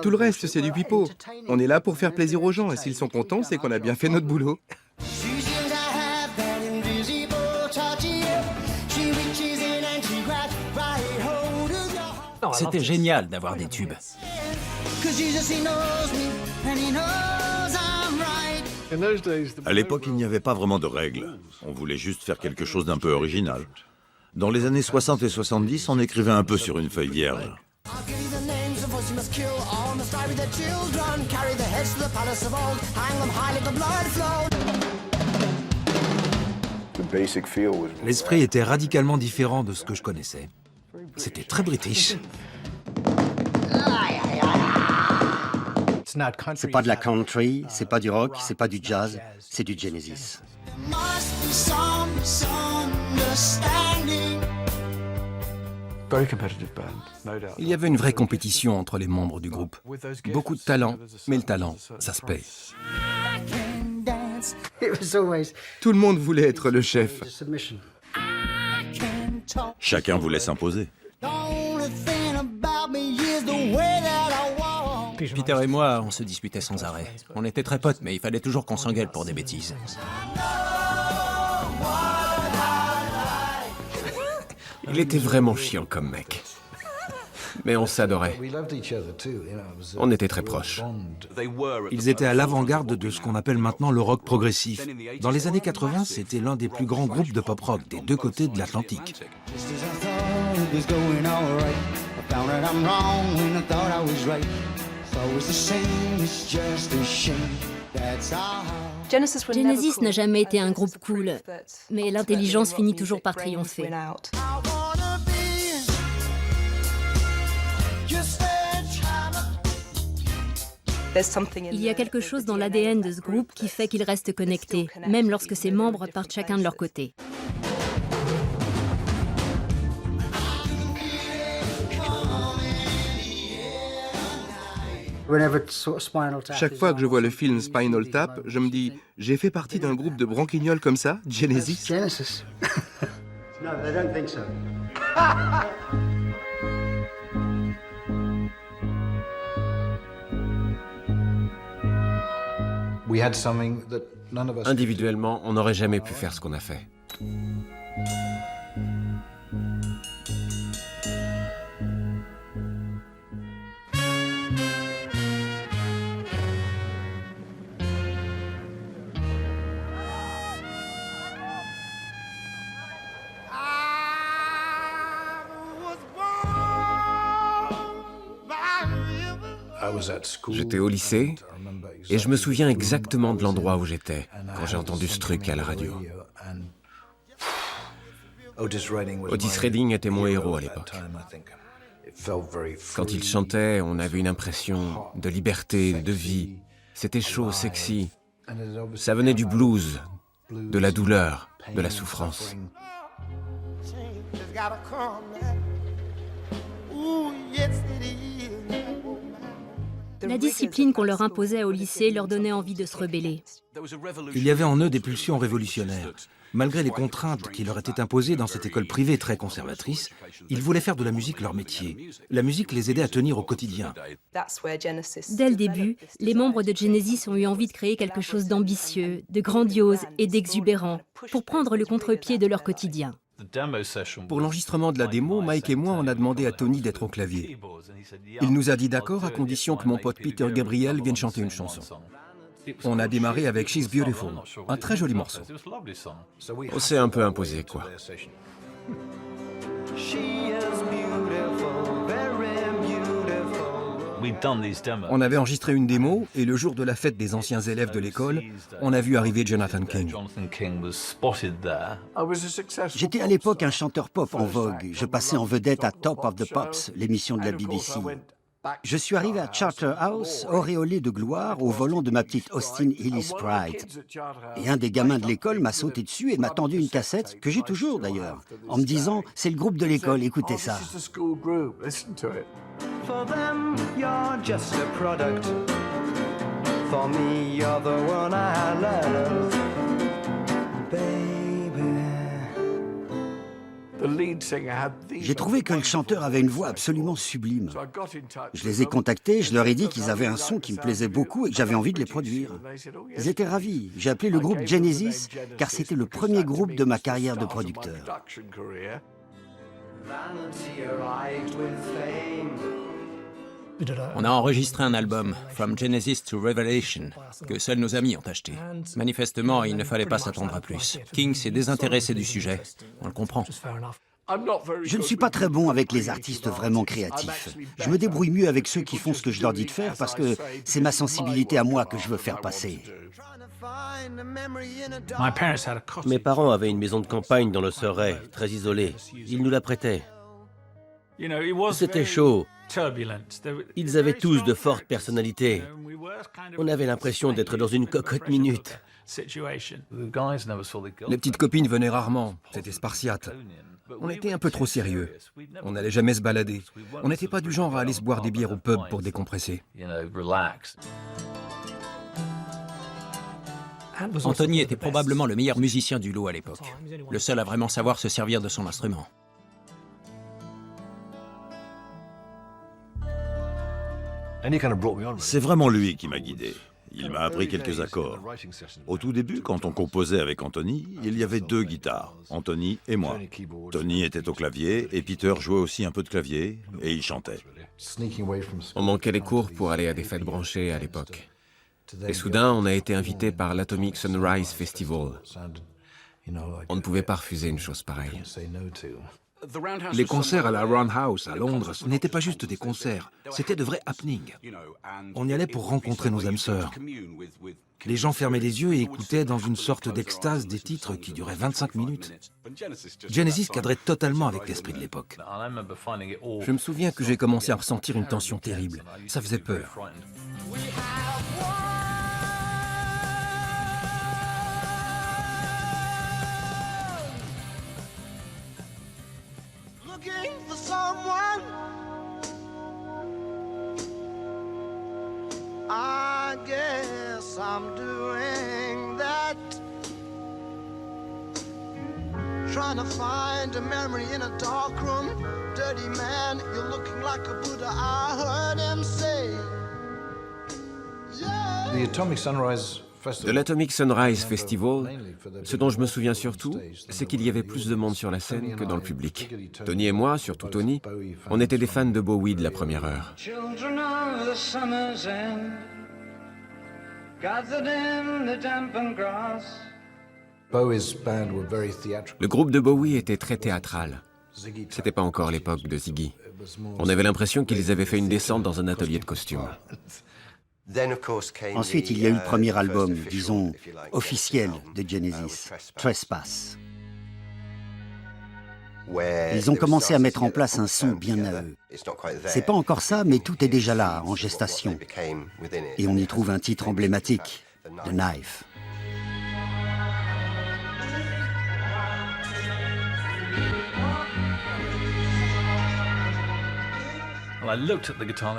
Tout le reste, c'est du pipeau. On est là pour faire plaisir aux gens, et s'ils sont contents, c'est qu'on a bien fait notre boulot. C'était génial d'avoir des tubes. À l'époque, il n'y avait pas vraiment de règles. On voulait juste faire quelque chose d'un peu original. Dans les années 60 et 70, on écrivait un peu sur une feuille vierge. L'esprit était radicalement différent de ce que je connaissais. C'était très british. C'est pas de la country, c'est pas du rock, c'est pas du jazz, c'est du Genesis. Il y avait une vraie compétition entre les membres du groupe. Beaucoup de talent, mais le talent, ça se paye. Tout le monde voulait être le chef. Chacun voulait s'imposer. Peter et moi, on se disputait sans arrêt. On était très potes, mais il fallait toujours qu'on s'engueule pour des bêtises. Il était vraiment chiant comme mec. Mais on s'adorait. On était très proches. Ils étaient à l'avant-garde de ce qu'on appelle maintenant le rock progressif. Dans les années 80, c'était l'un des plus grands groupes de pop-rock des deux côtés de l'Atlantique. Genesis n'a jamais été un groupe cool, mais l'intelligence finit toujours par triompher. Il y a quelque chose dans l'ADN de ce groupe qui fait qu'il reste connecté, même lorsque ses membres partent chacun de leur côté. Chaque fois que je vois le film Spinal Tap, je me dis, j'ai fait partie d'un groupe de branquignoles comme ça, Genesis. No, they don't think so. Individuellement, on n'aurait jamais pu faire ce qu'on a fait. J'étais au lycée et je me souviens exactement de l'endroit où j'étais quand j'ai entendu ce truc à la radio. Otis Redding était mon héros à l'époque. Quand il chantait, on avait une impression de liberté, de vie. C'était chaud, sexy. Ça venait du blues, de la douleur, de la souffrance. La discipline qu'on leur imposait au lycée leur donnait envie de se rebeller. Il y avait en eux des pulsions révolutionnaires. Malgré les contraintes qui leur étaient imposées dans cette école privée très conservatrice, ils voulaient faire de la musique leur métier. La musique les aidait à tenir au quotidien. Dès le début, les membres de Genesis ont eu envie de créer quelque chose d'ambitieux, de grandiose et d'exubérant pour prendre le contre-pied de leur quotidien. Pour l'enregistrement de la démo, Mike et moi, on a demandé à Tony d'être au clavier. Il nous a dit d'accord à condition que mon pote Peter Gabriel vienne chanter une chanson. On a démarré avec She's Beautiful, un très joli morceau. On s'est un peu imposé, quoi. On avait enregistré une démo et le jour de la fête des anciens élèves de l'école, on a vu arriver Jonathan King. J'étais à l'époque un chanteur pop en vogue. Je passais en vedette à Top of the Pops, l'émission de la BBC. Je suis arrivé à Charterhouse, auréolé de gloire, au volant de ma petite Austin Healey Sprite. Et un des gamins de l'école m'a sauté dessus et m'a tendu une cassette, que j'ai toujours d'ailleurs, en me disant « C'est le groupe de l'école, écoutez ça ». For them, you're just a product. For me, you're the one I love. Baby. J'ai trouvé que le chanteur avait une voix absolument sublime. Je les ai contactés, je leur ai dit qu'ils avaient un son qui me plaisait beaucoup et que j'avais envie de les produire. Ils étaient ravis. J'ai appelé le groupe Genesis car c'était le premier groupe de ma carrière de producteur. On a enregistré un album, From Genesis to Revelation, que seuls nos amis ont acheté. Manifestement, il ne fallait pas s'attendre à plus. King s'est désintéressé du sujet. On le comprend. Je ne suis pas très bon avec les artistes vraiment créatifs. Je me débrouille mieux avec ceux qui font ce que je leur dis de faire parce que c'est ma sensibilité à moi que je veux faire passer. Mes parents avaient une maison de campagne dans le Surrey, très isolée. Ils nous la prêtaient. C'était chaud. Ils avaient tous de fortes personnalités. On avait l'impression d'être dans une cocotte minute. Les petites copines venaient rarement, c'était spartiate. On était un peu trop sérieux. On n'allait jamais se balader. On n'était pas du genre à aller se boire des bières au pub pour décompresser. Anthony était probablement le meilleur musicien du lot à l'époque. Le seul à vraiment savoir se servir de son instrument. C'est vraiment lui qui m'a guidé. Il m'a appris quelques accords. Au tout début, quand on composait avec Anthony, il y avait 2 guitares, Anthony et moi. Tony était au clavier et Peter jouait aussi un peu de clavier et il chantait. On manquait les cours pour aller à des fêtes branchées à l'époque. Et soudain, on a été invité par l'Atomic Sunrise Festival. On ne pouvait pas refuser une chose pareille. Les concerts à la Roundhouse à Londres, ce n'étaient pas juste des concerts, c'était de vrais happenings. On y allait pour rencontrer nos âmes sœurs. Les gens fermaient les yeux et écoutaient dans une sorte d'extase des titres qui duraient 25 minutes. Genesis cadrait totalement avec l'esprit de l'époque. Je me souviens que j'ai commencé à ressentir une tension terrible. Ça faisait peur. I guess I'm doing that. Trying to find a memory in a dark room. Dirty man, you're looking like a Buddha. I heard him say. Yeah. The Atomic Sunrise De l'Atomic Sunrise Festival, ce dont je me souviens surtout, c'est qu'il y avait plus de monde sur la scène que dans le public. Tony et moi, surtout Tony, on était des fans de Bowie de la première heure. Le groupe de Bowie était très théâtral. C'était pas encore l'époque de Ziggy. On avait l'impression qu'ils avaient fait une descente dans un atelier de costumes. Ensuite, il y a eu le premier album, disons, officiel de Genesis, Trespass. Ils ont commencé à mettre en place un son bien à eux. C'est pas encore ça, mais tout est déjà là, en gestation. Et on y trouve un titre emblématique, The Knife.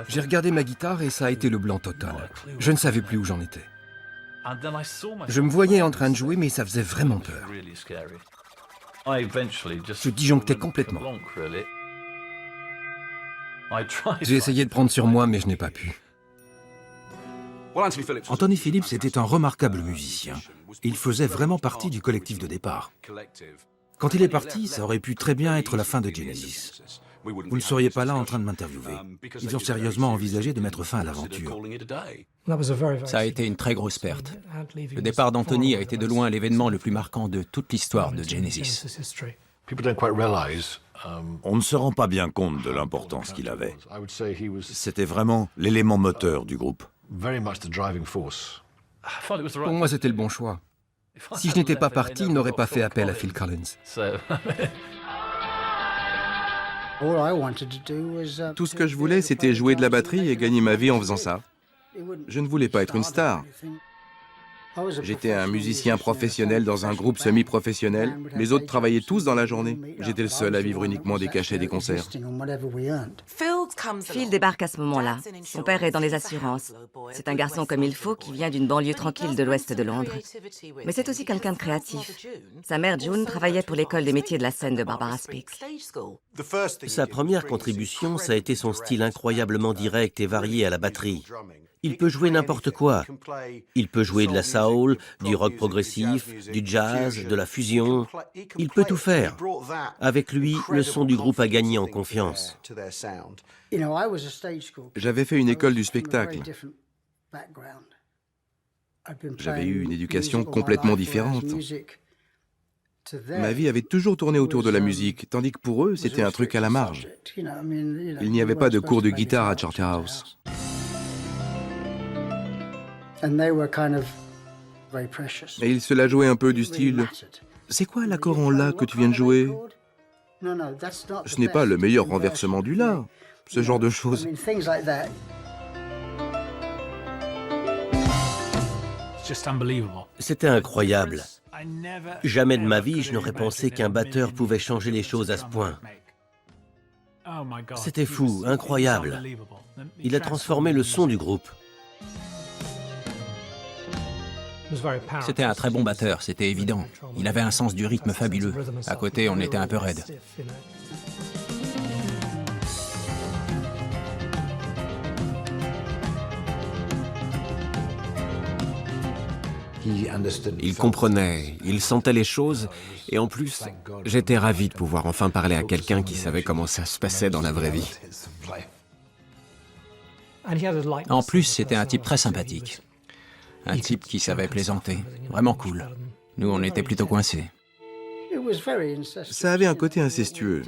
J'ai regardé ma guitare et ça a été le blanc total. Je ne savais plus où j'en étais. Je me voyais en train de jouer, mais ça faisait vraiment peur. Je disjonctais complètement. J'ai essayé de prendre sur moi, mais je n'ai pas pu. Anthony Phillips était un remarquable musicien. Il faisait vraiment partie du collectif de départ. Quand il est parti, ça aurait pu très bien être la fin de Genesis. Vous ne seriez pas là en train de m'interviewer. Ils ont sérieusement envisagé de mettre fin à l'aventure. Ça a été une très grosse perte. Le départ d'Anthony a été de loin l'événement le plus marquant de toute l'histoire de Genesis. On ne se rend pas bien compte de l'importance qu'il avait. C'était vraiment l'élément moteur du groupe. Pour moi, c'était le bon choix. Si je n'étais pas parti, il n'aurait pas fait appel à Phil Collins. Tout ce que je voulais, c'était jouer de la batterie et gagner ma vie en faisant ça. Je ne voulais pas être une star. J'étais un musicien professionnel dans un groupe semi-professionnel. Les autres travaillaient tous dans la journée. J'étais le seul à vivre uniquement des cachets des concerts. Phil débarque à ce moment-là. Son père est dans les assurances. C'est un garçon comme il faut qui vient d'une banlieue tranquille de l'ouest de Londres. Mais c'est aussi quelqu'un de créatif. Sa mère, June, travaillait pour l'école des métiers de la scène de Barbara Speaks. Sa première contribution, ça a été son style incroyablement direct et varié à la batterie. Il peut jouer n'importe quoi. Il peut jouer de la soul, du rock progressif, du jazz, de la fusion. Il peut tout faire. Avec lui, le son du groupe a gagné en confiance. J'avais fait une école du spectacle. J'avais eu une éducation complètement différente. Ma vie avait toujours tourné autour de la musique, tandis que pour eux, c'était un truc à la marge. Il n'y avait pas de cours de guitare à Charterhouse. Et ils se la jouaient un peu du style « C'est quoi l'accord en La que tu viens de jouer ?»« Ce n'est pas le meilleur renversement du La. » Ce genre de choses. C'était incroyable. Jamais de ma vie, je n'aurais pensé qu'un batteur pouvait changer les choses à ce point. C'était fou, incroyable. Il a transformé le son du groupe. C'était un très bon batteur, c'était évident. Il avait un sens du rythme fabuleux. À côté, on était un peu raide. Il comprenait, il sentait les choses, et en plus, j'étais ravi de pouvoir enfin parler à quelqu'un qui savait comment ça se passait dans la vraie vie. En plus, c'était un type très sympathique. Un type qui savait plaisanter. Vraiment cool. Nous, on était plutôt coincés. Ça avait un côté incestueux.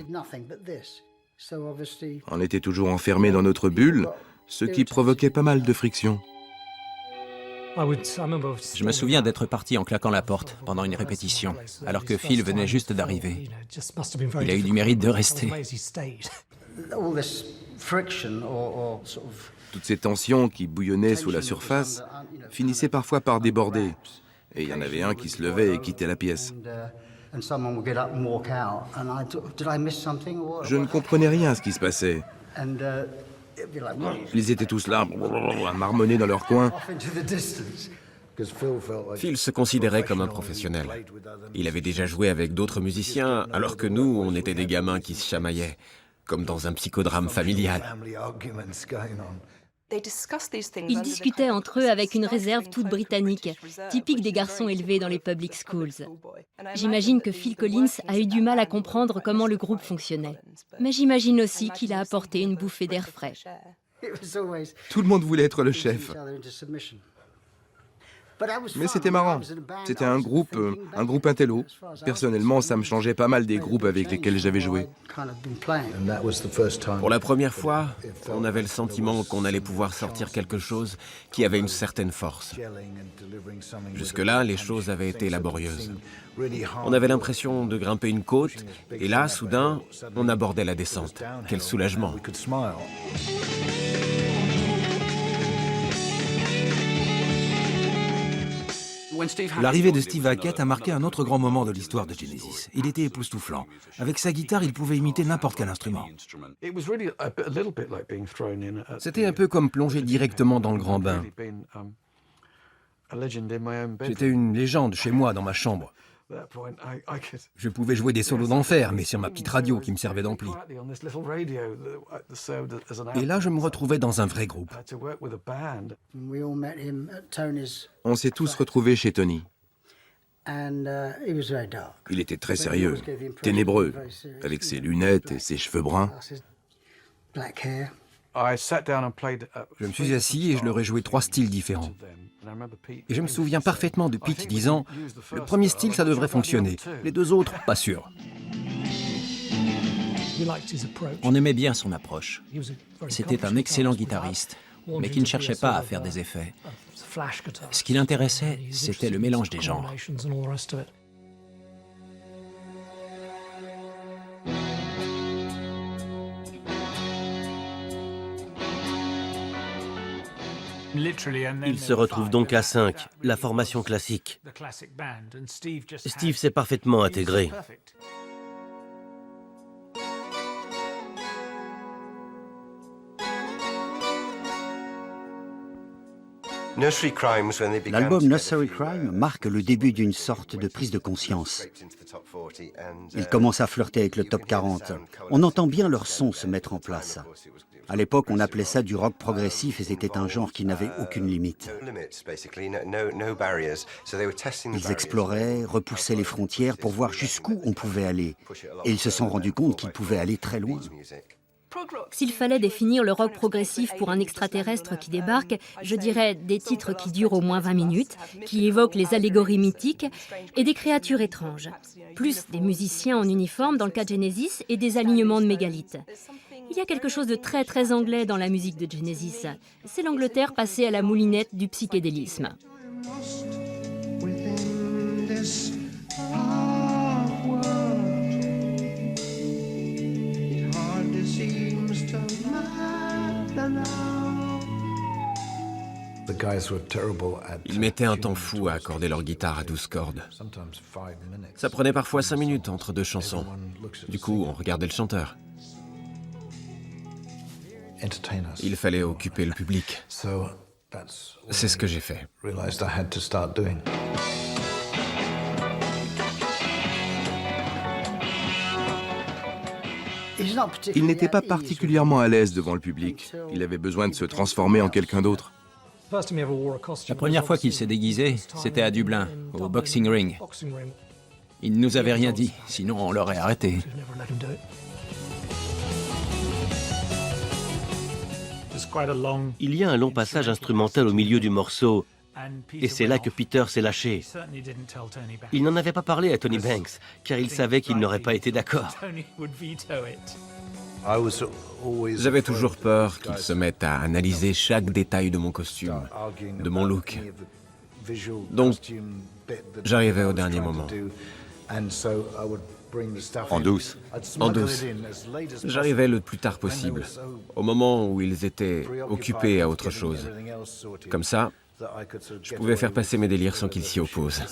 On était toujours enfermés dans notre bulle, ce qui provoquait pas mal de friction. Je me souviens d'être parti en claquant la porte pendant une répétition, alors que Phil venait juste d'arriver. Il a eu du mérite de rester. Toutes ces tensions qui bouillonnaient sous la surface finissaient parfois par déborder. Et il y en avait un qui se levait et quittait la pièce. Je ne comprenais rien à ce qui se passait. Ils étaient tous là, à marmonner dans leur coin. Phil se considérait comme un professionnel. Il avait déjà joué avec d'autres musiciens, alors que nous, on était des gamins qui se chamaillaient, comme dans un psychodrame familial. Ils discutaient entre eux avec une réserve toute britannique, typique des garçons élevés dans les public schools. J'imagine que Phil Collins a eu du mal à comprendre comment le groupe fonctionnait. Mais j'imagine aussi qu'il a apporté une bouffée d'air frais. Tout le monde voulait être le chef. Mais c'était marrant. C'était un groupe intello. Personnellement, ça me changeait pas mal des groupes avec lesquels j'avais joué. Pour la première fois, on avait le sentiment qu'on allait pouvoir sortir quelque chose qui avait une certaine force. Jusque-là, les choses avaient été laborieuses. On avait l'impression de grimper une côte, et là, soudain, on abordait la descente. Quel soulagement! L'arrivée de Steve Hackett a marqué un autre grand moment de l'histoire de Genesis. Il était époustouflant. Avec sa guitare, il pouvait imiter n'importe quel instrument. C'était un peu comme plonger directement dans le grand bain. J'étais une légende chez moi, dans ma chambre. Je pouvais jouer des solos d'enfer, mais sur ma petite radio qui me servait d'ampli. Et là, je me retrouvais dans un vrai groupe. On s'est tous retrouvés chez Tony. Il était très sérieux, ténébreux, avec ses lunettes et ses cheveux bruns. Je me suis assis et je leur ai joué 3 styles différents. Et je me souviens parfaitement de Pete disant « Le premier style, ça devrait fonctionner. Les 2 autres, pas sûr. » On aimait bien son approche. C'était un excellent guitariste, mais qui ne cherchait pas à faire des effets. Ce qui l'intéressait, c'était le mélange des genres. Il se retrouve donc à 5, la formation classique. Steve s'est parfaitement intégré. L'album Nursery Crime marque le début d'une sorte de prise de conscience. Ils commencent à flirter avec le top 40. On entend bien leur son se mettre en place. À l'époque, on appelait ça du rock progressif et c'était un genre qui n'avait aucune limite. Ils exploraient, repoussaient les frontières pour voir jusqu'où on pouvait aller. Et ils se sont rendus compte qu'ils pouvaient aller très loin. S'il fallait définir le rock progressif pour un extraterrestre qui débarque, je dirais des titres qui durent au moins 20 minutes, qui évoquent les allégories mythiques et des créatures étranges. Plus des musiciens en uniforme dans le cas de Genesis et des alignements de mégalithes. Il y a quelque chose de très très anglais dans la musique de Genesis. C'est l'Angleterre passée à la moulinette du psychédélisme. Ils mettaient un temps fou à accorder leur guitare à 12 cordes. Ça prenait parfois 5 minutes entre deux chansons. Du coup, on regardait le chanteur. Il fallait occuper le public. C'est ce que j'ai fait. Il n'était pas particulièrement à l'aise devant le public. Il avait besoin de se transformer en quelqu'un d'autre. La première fois qu'il s'est déguisé, c'était à Dublin, au Boxing Ring. Il ne nous avait rien dit, sinon on l'aurait arrêté. Il y a un long passage instrumental au milieu du morceau, et c'est là que Peter s'est lâché. Il n'en avait pas parlé à Tony Banks, car il savait qu'il n'aurait pas été d'accord. J'avais toujours peur qu'ils se mettent à analyser chaque détail de mon costume, de mon look. Donc, j'arrivais au dernier moment. En douce. En douce. J'arrivais le plus tard possible, au moment où ils étaient occupés à autre chose. Comme ça, je pouvais faire passer mes délires sans qu'ils s'y opposent.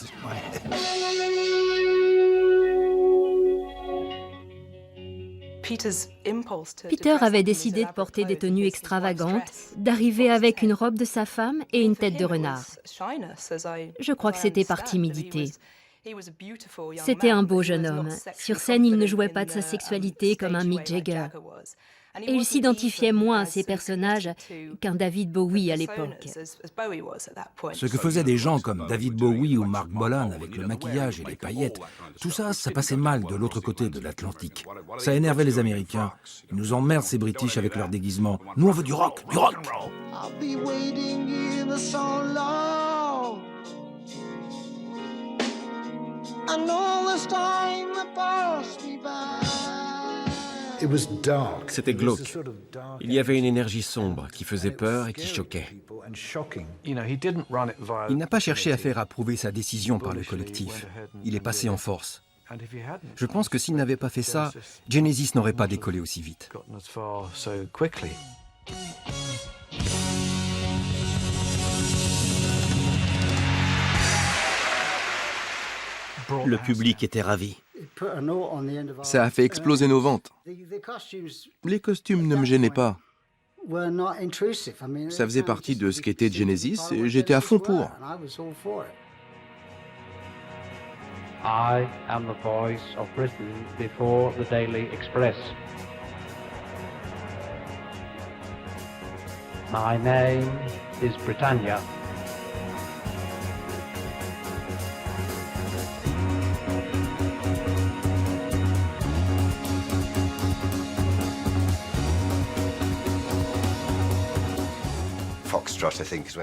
Peter avait décidé de porter des tenues extravagantes, d'arriver avec une robe de sa femme et une tête de renard. Je crois que c'était par timidité. C'était un beau jeune homme. Sur scène, il ne jouait pas de sa sexualité comme un Mick Jagger. Et il s'identifiait moins à ses personnages qu'un David Bowie à l'époque. Ce que faisaient des gens comme David Bowie ou Mark Bolan avec le maquillage et les paillettes, tout ça, ça passait mal de l'autre côté de l'Atlantique. Ça énervait les Américains. Ils nous emmerdent ces British avec leurs déguisements. Nous, on veut du rock, du rock! C'était glauque. Il y avait une énergie sombre qui faisait peur et qui choquait. Il n'a pas cherché à faire approuver sa décision par le collectif. Il est passé en force. Je pense que s'il n'avait pas fait ça, Genesis n'aurait pas décollé aussi vite. Le public était ravi. Ça a fait exploser nos ventes. Les costumes ne me gênaient pas. Ça faisait partie de ce qu'était Genesis et j'étais à fond pour. I am the voice of Britain before the Daily Express. My name is Britannia.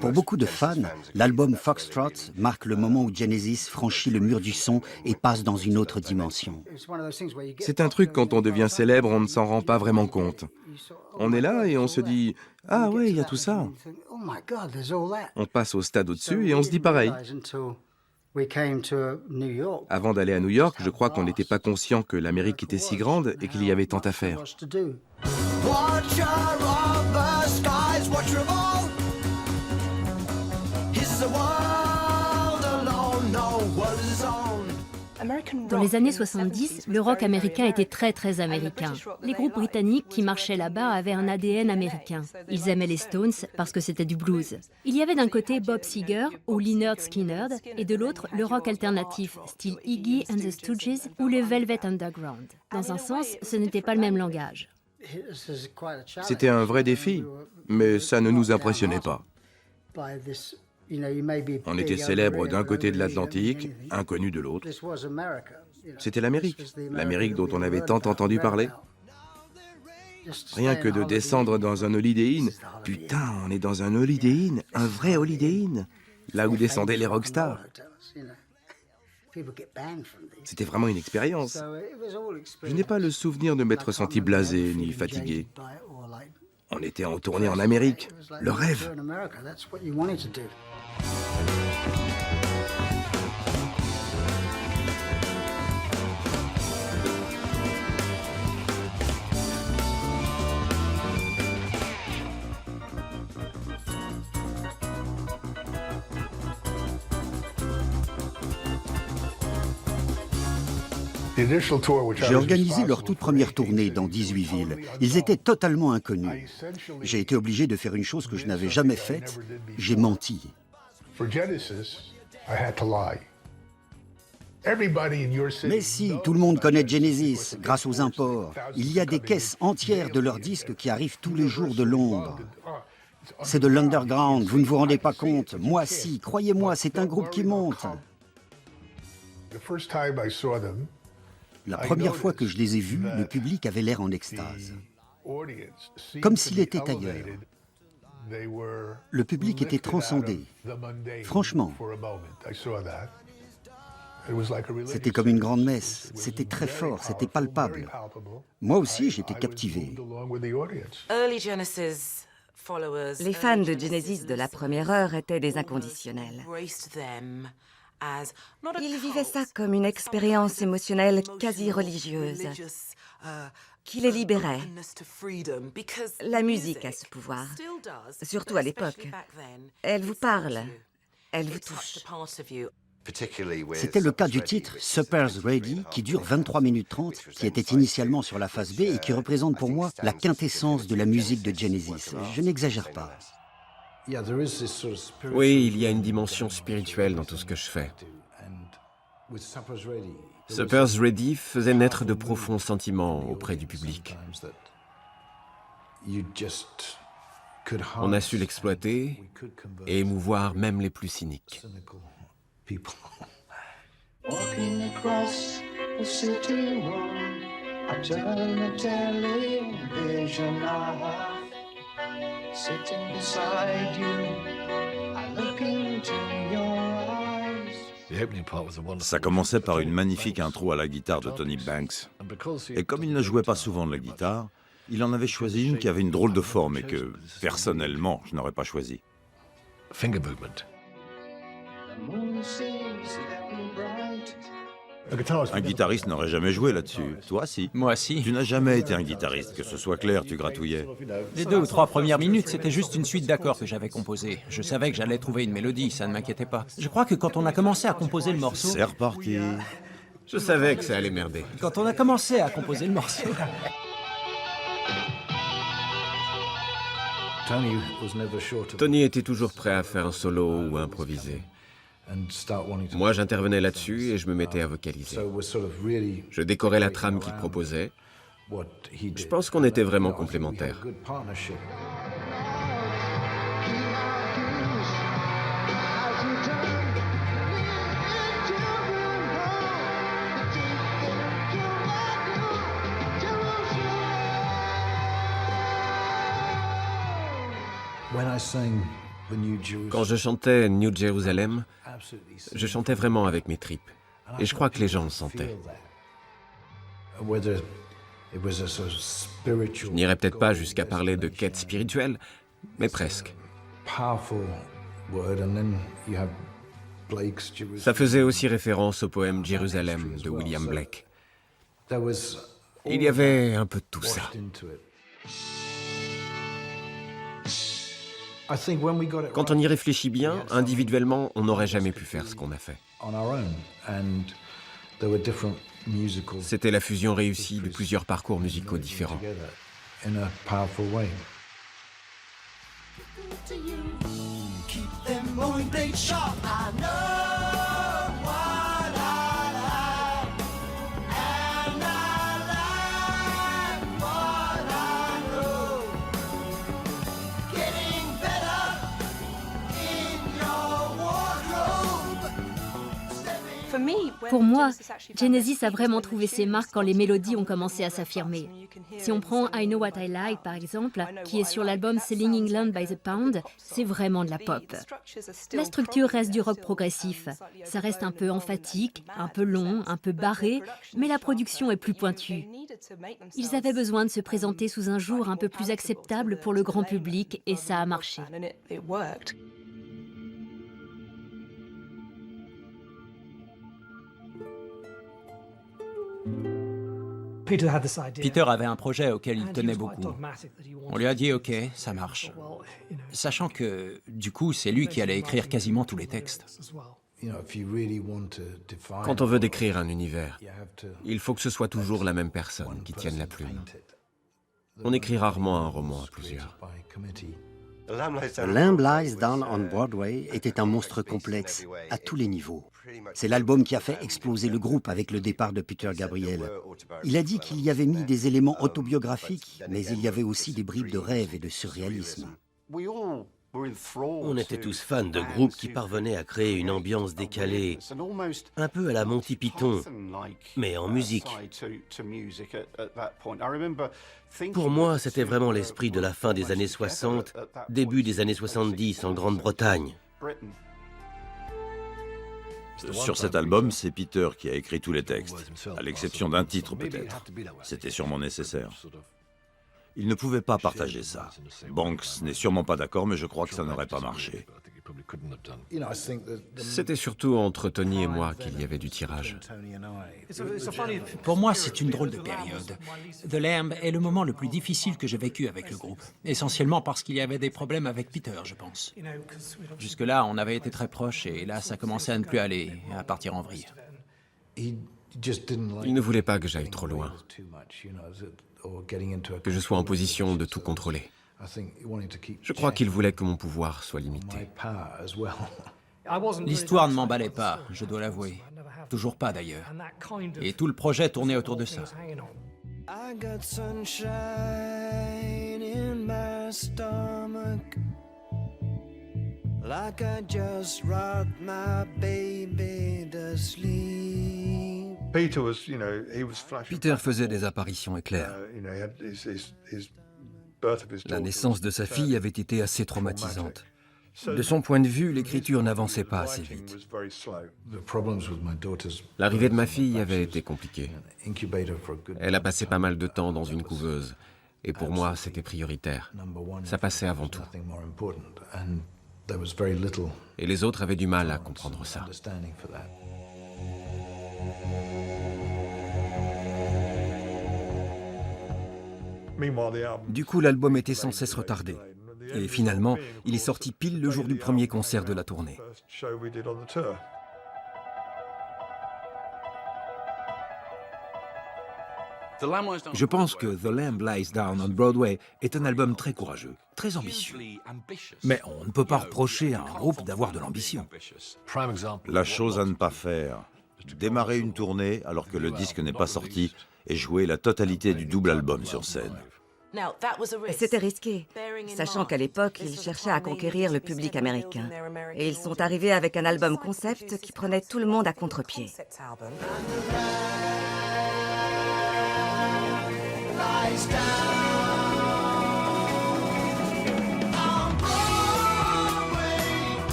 Pour beaucoup de fans, l'album Foxtrot marque le moment où Genesis franchit le mur du son et passe dans une autre dimension. C'est un truc, quand on devient célèbre, on ne s'en rend pas vraiment compte. On est là et on se dit « Ah ouais, il y a tout ça ». On passe au stade au-dessus et on se dit pareil. Avant d'aller à New York, je crois qu'on n'était pas conscient que l'Amérique était si grande et qu'il y avait tant à faire. Dans les années 70, le rock américain était très américain. Les groupes britanniques qui marchaient là-bas avaient un ADN américain. Ils aimaient les Stones parce que c'était du blues. Il y avait d'un côté Bob Seger ou Lynyrd Skynyrd et de l'autre le rock alternatif, style Iggy and the Stooges ou les Velvet Underground. Dans un sens, ce n'était pas le même langage. C'était un vrai défi, mais ça ne nous impressionnait pas. On était célèbre d'un côté de l'Atlantique, inconnu de l'autre. C'était l'Amérique dont on avait tant entendu parler. Rien que de descendre dans un Holiday Inn, putain, on est dans un Holiday Inn, un vrai Holiday Inn, là où descendaient les rockstars. C'était vraiment une expérience. Je n'ai pas le souvenir de m'être senti blasé ni fatigué. On était en tournée en Amérique, le rêve. J'ai organisé leur toute première tournée dans 18 villes. Ils étaient totalement inconnus. J'ai été obligé de faire une chose que je n'avais jamais faite. J'ai menti. Mais si, tout le monde connaît Genesis, grâce aux imports. Il y a des caisses entières de leurs disques qui arrivent tous les jours de Londres. C'est de l'underground, vous ne vous rendez pas compte. Moi, si, croyez-moi, c'est un groupe qui monte. La première fois que je les ai vus, le public avait l'air en extase. Comme s'il était ailleurs. Le public était transcendé. Franchement. C'était comme une grande messe. C'était très fort, c'était palpable. Moi aussi, j'étais captivé. Les fans de Genesis de la première heure étaient des inconditionnels. Ils vivaient ça comme une expérience émotionnelle quasi religieuse, qui les libérait. La musique a ce pouvoir, surtout à l'époque. Elle vous parle, elle vous touche. C'était le cas du titre « Supper's Ready » qui dure 23 minutes 30, qui était initialement sur la face B et qui représente pour moi la quintessence de la musique de Genesis. Je n'exagère pas. Oui, il y a une dimension spirituelle dans tout ce que je fais. Supper's Ready faisait naître de profonds sentiments auprès du public. On a su l'exploiter et émouvoir même les plus cyniques. Walking across the city wall, I turn the television off. Sitting beside you, I look into your eyes. Ça commençait par une magnifique intro à la guitare de Tony Banks. Et comme il ne jouait pas souvent de la guitare, il en avait choisi une qui avait une drôle de forme et que, personnellement, je n'aurais pas choisi. Finger movement. Un guitariste n'aurait jamais joué là-dessus. Toi, si. Moi, si. Tu n'as jamais été un guitariste, que ce soit clair, tu gratouillais. Les 2 ou 3 premières minutes, c'était juste une suite d'accords que j'avais composés. Je savais que j'allais trouver une mélodie, ça ne m'inquiétait pas. Je crois que quand on a commencé à composer le morceau... C'est reparti. Je savais que ça allait merder. Quand on a commencé à composer le morceau... Tony était toujours prêt à faire un solo ou à improviser. Moi, j'intervenais là-dessus et je me mettais à vocaliser. Je décorais la trame qu'il proposait. Je pense qu'on était vraiment complémentaires. Quand je chantais New Jerusalem, je chantais vraiment avec mes tripes. Et je crois que les gens le sentaient. Je n'irais peut-être pas jusqu'à parler de quête spirituelle, mais presque. Ça faisait aussi référence au poème Jérusalem de William Blake. Il y avait un peu de tout ça. Quand on y réfléchit bien, individuellement, on n'aurait jamais pu faire ce qu'on a fait. C'était la fusion réussie de plusieurs parcours musicaux différents. Pour moi, Genesis a vraiment trouvé ses marques quand les mélodies ont commencé à s'affirmer. Si on prend I Know What I Like, par exemple, qui est sur l'album Selling England by the Pound, c'est vraiment de la pop. La structure reste du rock progressif. Ça reste un peu emphatique, un peu long, un peu barré, mais la production est plus pointue. Ils avaient besoin de se présenter sous un jour un peu plus acceptable pour le grand public, et ça a marché. Peter avait un projet auquel il tenait beaucoup. On lui a dit « Ok, ça marche », sachant que, du coup, c'est lui qui allait écrire quasiment tous les textes. Quand on veut décrire un univers, il faut que ce soit toujours la même personne qui tienne la plume. On écrit rarement un roman à plusieurs. Lamb Lies Down on Broadway était un monstre complexe, à tous les niveaux. C'est l'album qui a fait exploser le groupe avec le départ de Peter Gabriel. Il a dit qu'il y avait mis des éléments autobiographiques, mais il y avait aussi des bribes de rêve et de surréalisme. On était tous fans de groupes qui parvenaient à créer une ambiance décalée, un peu à la Monty Python, mais en musique. Pour moi, c'était vraiment l'esprit de la fin des années 60, début des années 70 en Grande-Bretagne. Sur cet album, c'est Peter qui a écrit tous les textes, à l'exception d'un titre peut-être. C'était sûrement nécessaire. Il ne pouvait pas partager ça. Banks n'est sûrement pas d'accord, mais je crois que ça n'aurait pas marché. C'était surtout entre Tony et moi qu'il y avait du tirage. Pour moi, c'est une drôle de période. The Lamb est le moment le plus difficile que j'ai vécu avec le groupe. Essentiellement parce qu'il y avait des problèmes avec Peter, je pense. Jusque-là, on avait été très proches et là, ça commençait à ne plus aller, à partir en vrille. Il ne voulait pas que j'aille trop loin, que je sois en position de tout contrôler. Je crois qu'il voulait que mon pouvoir soit limité. L'histoire ne m'emballait pas, je dois l'avouer. Toujours pas d'ailleurs. Et tout le projet tournait autour de ça. I got sunshine in my stomach, like I just rocked my baby to sleep. Peter faisait des apparitions éclairs. La naissance de sa fille avait été assez traumatisante. De son point de vue, l'écriture n'avançait pas assez vite. L'arrivée de ma fille avait été compliquée. Elle a passé pas mal de temps dans une couveuse. Et pour moi, c'était prioritaire. Ça passait avant tout. Et les autres avaient du mal à comprendre ça. Du coup, l'album était sans cesse retardé. Et finalement, il est sorti pile le jour du premier concert de la tournée. Je pense que The Lamb Lies Down on Broadway est un album très courageux, très ambitieux. Mais on ne peut pas reprocher à un groupe d'avoir de l'ambition. La chose à ne pas faire, démarrer une tournée alors que le disque n'est pas sorti et jouer la totalité du double album sur scène. C'était risqué, sachant qu'à l'époque, ils cherchaient à conquérir le public américain. Et ils sont arrivés avec un album concept qui prenait tout le monde à contre-pied.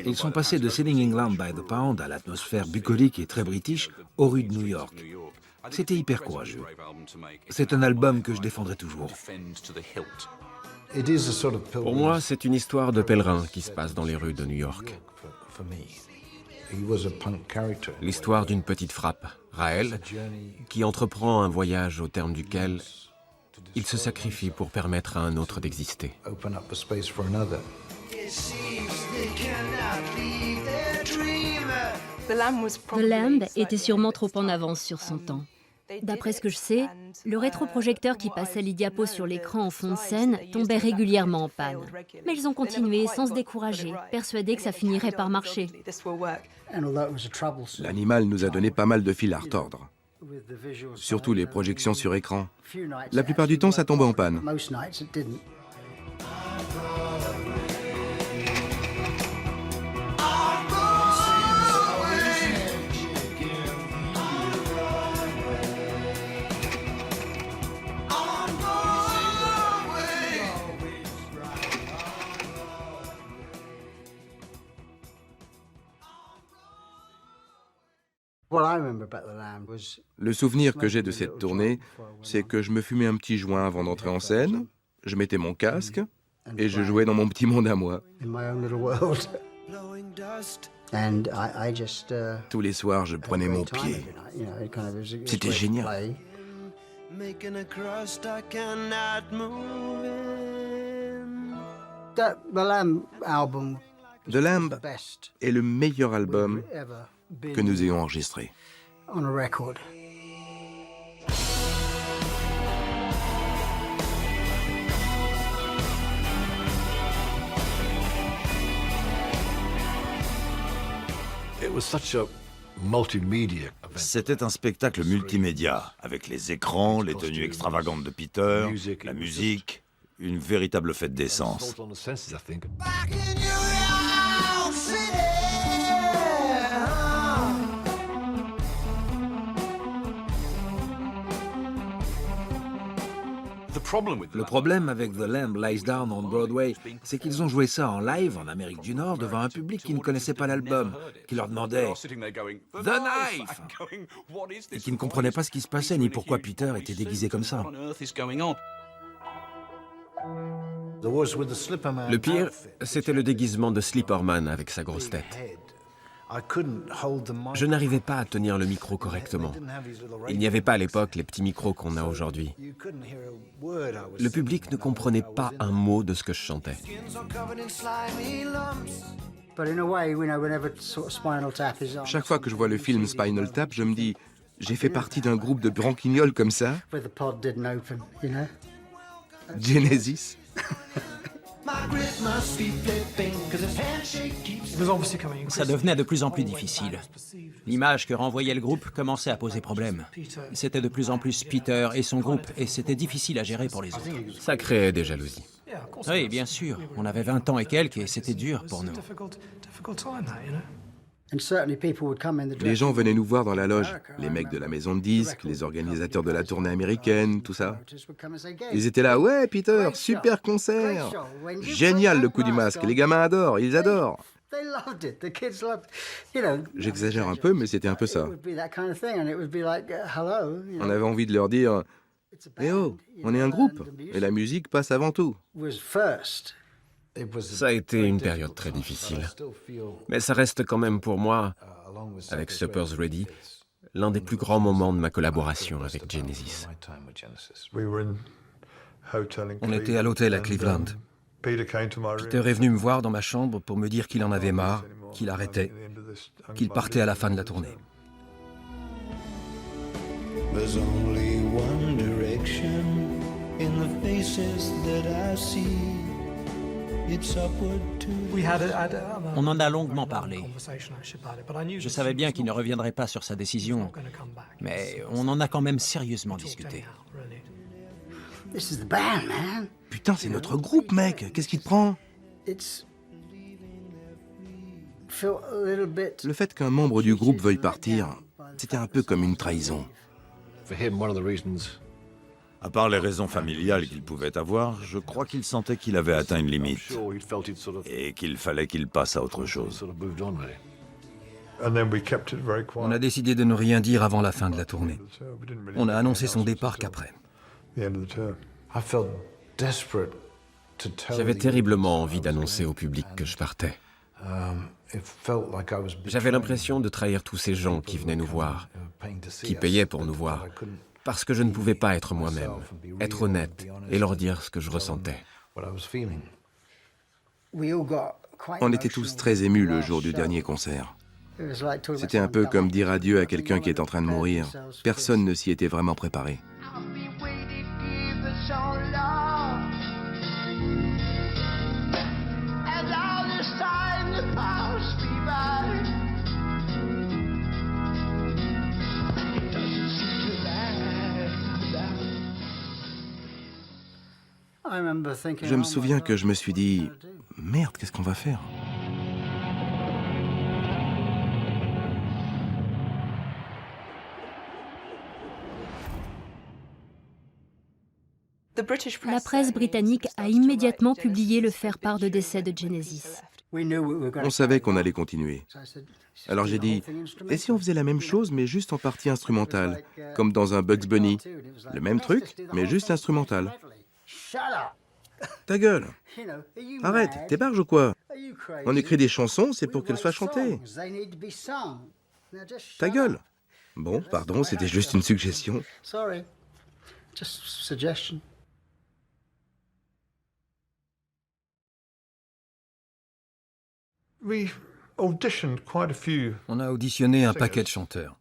Ils sont passés de Selling England by the Pound à l'atmosphère bucolique et très british aux rues de New York. C'était hyper courageux. C'est un album que je défendrai toujours. Pour moi, c'est une histoire de pèlerin qui se passe dans les rues de New York. L'histoire d'une petite frappe, Raël, qui entreprend un voyage au terme duquel il se sacrifie pour permettre à un autre d'exister. The Lamb était sûrement trop en avance sur son temps. D'après ce que je sais, le rétroprojecteur qui passait les diapos sur l'écran en fond de scène tombait régulièrement en panne. Mais ils ont continué sans se décourager, persuadés que ça finirait par marcher. L'animal nous a donné pas mal de fil à retordre. Surtout les projections sur écran. La plupart du temps, ça tombait en panne. Le souvenir que j'ai de cette tournée, c'est que je me fumais un petit joint avant d'entrer en scène, je mettais mon casque et je jouais dans mon petit monde à moi. Tous les soirs, je prenais mon pied. C'était génial. The Lamb est le meilleur album que nous ayons enregistré. C'était un spectacle multimédia, avec les écrans, les tenues extravagantes de Peter, la musique, une véritable fête d'essence. Le problème avec The Lamb Lies Down on Broadway, c'est qu'ils ont joué ça en live en Amérique du Nord devant un public qui ne connaissait pas l'album, qui leur demandait « The Knife !» et qui ne comprenait pas ce qui se passait ni pourquoi Peter était déguisé comme ça. Le pire, c'était le déguisement de Slipperman avec sa grosse tête. Je n'arrivais pas à tenir le micro correctement. Il n'y avait pas à l'époque les petits micros qu'on a aujourd'hui. Le public ne comprenait pas un mot de ce que je chantais. Chaque fois que je vois le film Spinal Tap, je me dis, j'ai fait partie d'un groupe de branquignoles comme ça. Genesis. Ça devenait de plus en plus difficile. L'image que renvoyait le groupe commençait à poser problème. C'était de plus en plus Peter et son groupe, et c'était difficile à gérer pour les autres. Ça créait des jalousies. Oui, bien sûr. On avait 20 ans et quelques, et c'était dur pour nous. Les gens venaient nous voir dans la loge, les mecs de la maison de disques, les organisateurs de la tournée américaine, tout ça. Ils étaient là, ouais, Peter, super concert, génial le coup du masque, les gamins adorent, ils adorent. J'exagère un peu, mais c'était un peu ça. On avait envie de leur dire, eh oh, on est un groupe, et la musique passe avant tout. Ça a été une période très difficile. Mais ça reste quand même pour moi, avec Supper's Ready, l'un des plus grands moments de ma collaboration avec Genesis. On était à l'hôtel à Cleveland. Peter est venu me voir dans ma chambre pour me dire qu'il en avait marre, qu'il arrêtait, qu'il partait à la fin de la tournée. There's only one direction in the faces that I see. On en a longuement parlé. Je savais bien qu'il ne reviendrait pas sur sa décision, mais on en a quand même sérieusement discuté. Putain, c'est notre groupe, mec. Qu'est-ce qui te prend? Le fait qu'un membre du groupe veuille partir, c'était un peu comme une trahison. À part les raisons familiales qu'il pouvait avoir, je crois qu'il sentait qu'il avait atteint une limite et qu'il fallait qu'il passe à autre chose. On a décidé de ne rien dire avant la fin de la tournée. On a annoncé son départ qu'après. J'avais terriblement envie d'annoncer au public que je partais. J'avais l'impression de trahir tous ces gens qui venaient nous voir, qui payaient pour nous voir. Parce que je ne pouvais pas être moi-même, être honnête et leur dire ce que je ressentais. On était tous très émus le jour du dernier concert. C'était un peu comme dire adieu à quelqu'un qui est en train de mourir. Personne ne s'y était vraiment préparé. Je me souviens que je me suis dit, merde, qu'est-ce qu'on va faire? La presse britannique a immédiatement publié le faire-part de décès de Genesis. On savait qu'on allait continuer. Alors j'ai dit, et si on faisait la même chose, mais juste en partie instrumentale, comme dans un Bugs Bunny? Le même truc, mais juste instrumental. Ta gueule! Arrête, t'es barge ou quoi? On écrit des chansons, c'est pour qu'elles soient chantées. Ta gueule! Bon, pardon, c'était juste une suggestion. On a auditionné un paquet de chanteurs.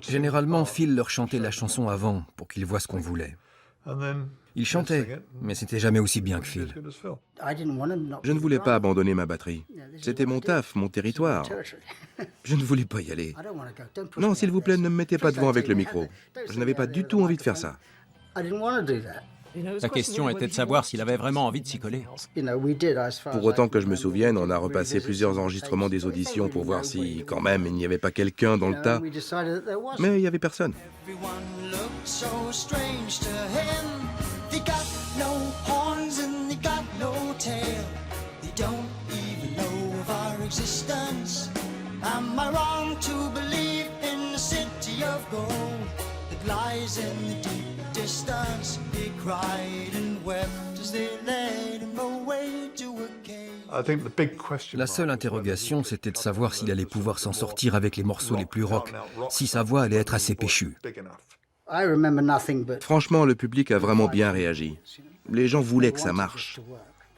Généralement, Phil leur chantait la chanson avant pour qu'ils voient ce qu'on voulait. Il chantait, mais c'était jamais aussi bien que Phil. Je ne voulais pas abandonner ma batterie. C'était mon taf, mon territoire. Je ne voulais pas y aller. Non, s'il vous plaît, ne me mettez pas devant avec le micro. Je n'avais pas du tout envie de faire ça. La question était de savoir s'il avait vraiment envie de s'y coller. Pour autant que je me souvienne, on a repassé plusieurs enregistrements des auditions pour voir si, quand même, il n'y avait pas quelqu'un dans le tas. Mais il n'y avait personne. La seule interrogation, c'était de savoir s'il allait pouvoir s'en sortir avec les morceaux les plus rock, si sa voix allait être assez péchue. Franchement, le public a vraiment bien réagi. Les gens voulaient que ça marche.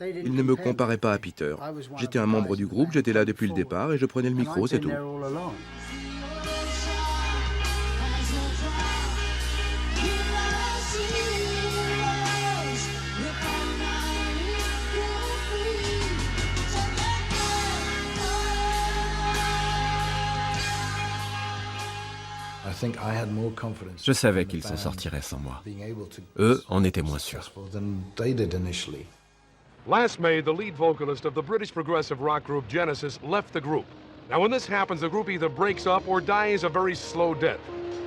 Ils ne me comparaient pas à Peter. J'étais un membre du groupe, j'étais là depuis le départ et je prenais le micro, c'est tout. Je savais qu'ils s'en sortiraient sans moi. Eux en étaient moins sûrs. Last May, the lead vocalist of the British progressive rock group Genesis left the group. Now, when this happens, the group either breaks up or dies a very slow death.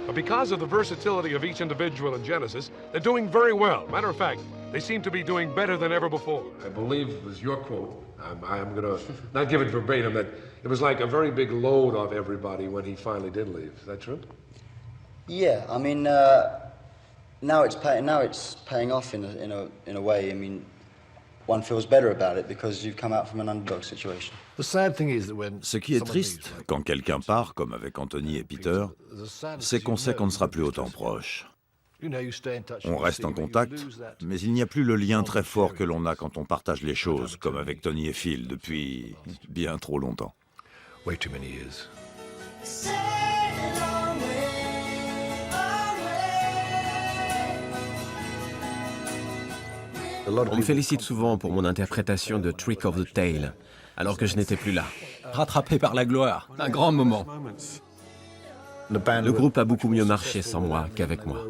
But because of the versatility of each individual in Genesis, they're doing very well. Matter of fact, they seem to be doing better than ever before. I believe it was your quote. I'm going to not give it verbatim, that it was like a very big load off everybody when he finally did leave. Is that true? Yeah, I mean, now it's paying off in a way. I mean, one feels better about it because you've come out from an underdog situation. Ce qui est triste quand quelqu'un part, comme avec Anthony et Peter, c'est qu'on sait qu'on ne sera plus autant proche. On reste en contact, mais il n'y a plus le lien très fort que l'on a quand on partage les choses, comme avec Tony et Phil depuis bien trop longtemps. Way too many years. On me félicite souvent pour mon interprétation de Trick of the Tail, alors que je n'étais plus là. Rattrapé par la gloire. Un grand moment. Le groupe a beaucoup mieux marché sans moi qu'avec moi.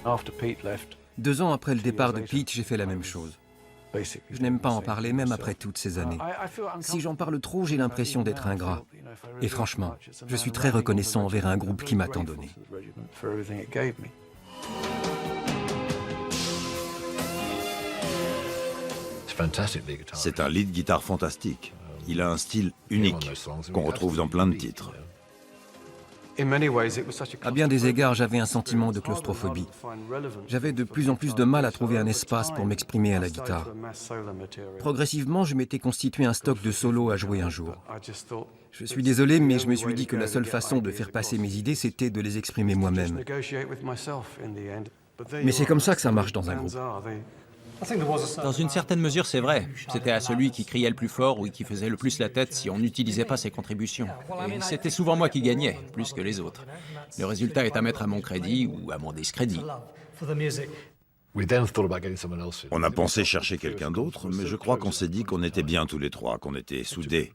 After Pete left, 2 ans après le départ de Pete, j'ai fait la même chose. Je n'aime pas en parler, même après toutes ces années. Si j'en parle trop, j'ai l'impression d'être ingrat. Et franchement, je suis très reconnaissant envers un groupe qui m'a tant donné. C'est un lead guitare fantastique. Il a un style unique qu'on retrouve dans plein de titres. À bien des égards, j'avais un sentiment de claustrophobie. J'avais de plus en plus de mal à trouver un espace pour m'exprimer à la guitare. Progressivement, je m'étais constitué un stock de solos à jouer un jour. Je suis désolé, mais je me suis dit que la seule façon de faire passer mes idées, c'était de les exprimer moi-même. Mais c'est comme ça que ça marche dans un groupe. Dans une certaine mesure, c'est vrai. C'était à celui qui criait le plus fort ou qui faisait le plus la tête si on n'utilisait pas ses contributions. Et c'était souvent moi qui gagnais, plus que les autres. Le résultat est à mettre à mon crédit ou à mon discrédit. On a pensé chercher quelqu'un d'autre, mais je crois qu'on s'est dit qu'on était bien tous les trois, qu'on était soudés,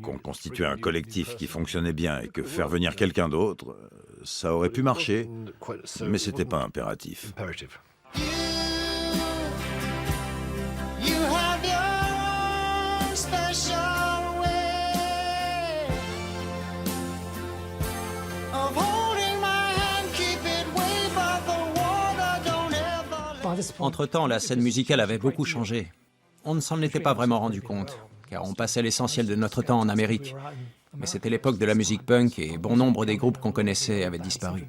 qu'on constituait un collectif qui fonctionnait bien et que faire venir quelqu'un d'autre, ça aurait pu marcher, mais c'était pas impératif. You have your special way of holding my hand, keep it way, but the water don't ever. Entre-temps, la scène musicale avait beaucoup changé. On ne s'en était pas vraiment rendu compte, car on passait l'essentiel de notre temps en Amérique. Mais c'était l'époque de la musique punk et bon nombre des groupes qu'on connaissait avaient disparu.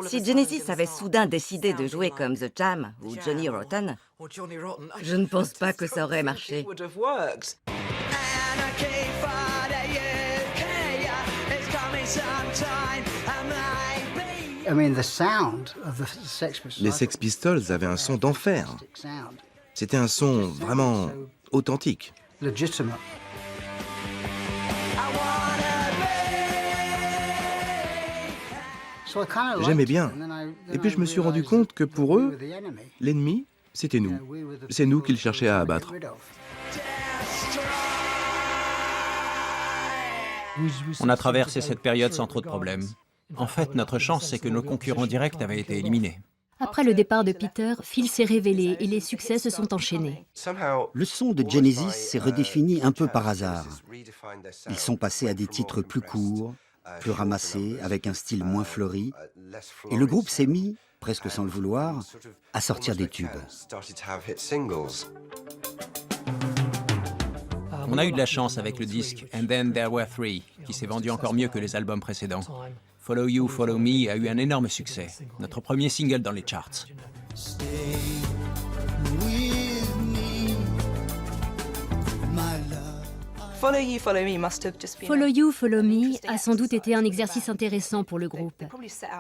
Si Genesis avait soudain décidé de jouer comme The Jam ou Johnny Rotten, je ne pense pas que ça aurait marché. Les Sex Pistols avaient un son d'enfer. C'était un son vraiment authentique. J'aimais bien. Et puis je me suis rendu compte que pour eux, l'ennemi, c'était nous. C'est nous qu'ils cherchaient à abattre. On a traversé cette période sans trop de problèmes. En fait, notre chance, c'est que nos concurrents directs avaient été éliminés. Après le départ de Peter, Phil s'est révélé et les succès se sont enchaînés. Le son de Genesis s'est redéfini un peu par hasard. Ils sont passés à des titres plus courts, plus ramassés, avec un style moins fleuri. Et le groupe s'est mis, presque sans le vouloir, à sortir des tubes. On a eu de la chance avec le disque And Then There Were Three, qui s'est vendu encore mieux que les albums précédents. Follow You, Follow Me a eu un énorme succès, notre premier single dans les charts. Follow You, Follow Me a sans doute été un exercice intéressant pour le groupe.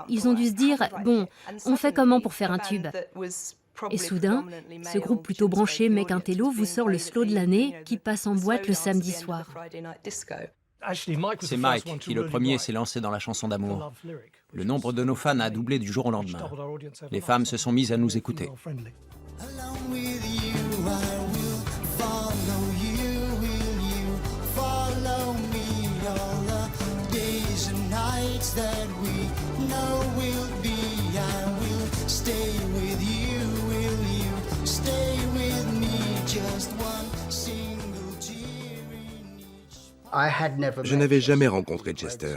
Ils ont dû se dire, bon, on fait comment pour faire un tube ? Et soudain, ce groupe plutôt branché mec intello vous sort le slow de l'année qui passe en boîte le samedi soir. C'est Mike qui, le premier, s'est lancé dans la chanson d'amour. Le nombre de nos fans a doublé du jour au lendemain. Les femmes se sont mises à nous écouter. Je n'avais jamais rencontré Chester.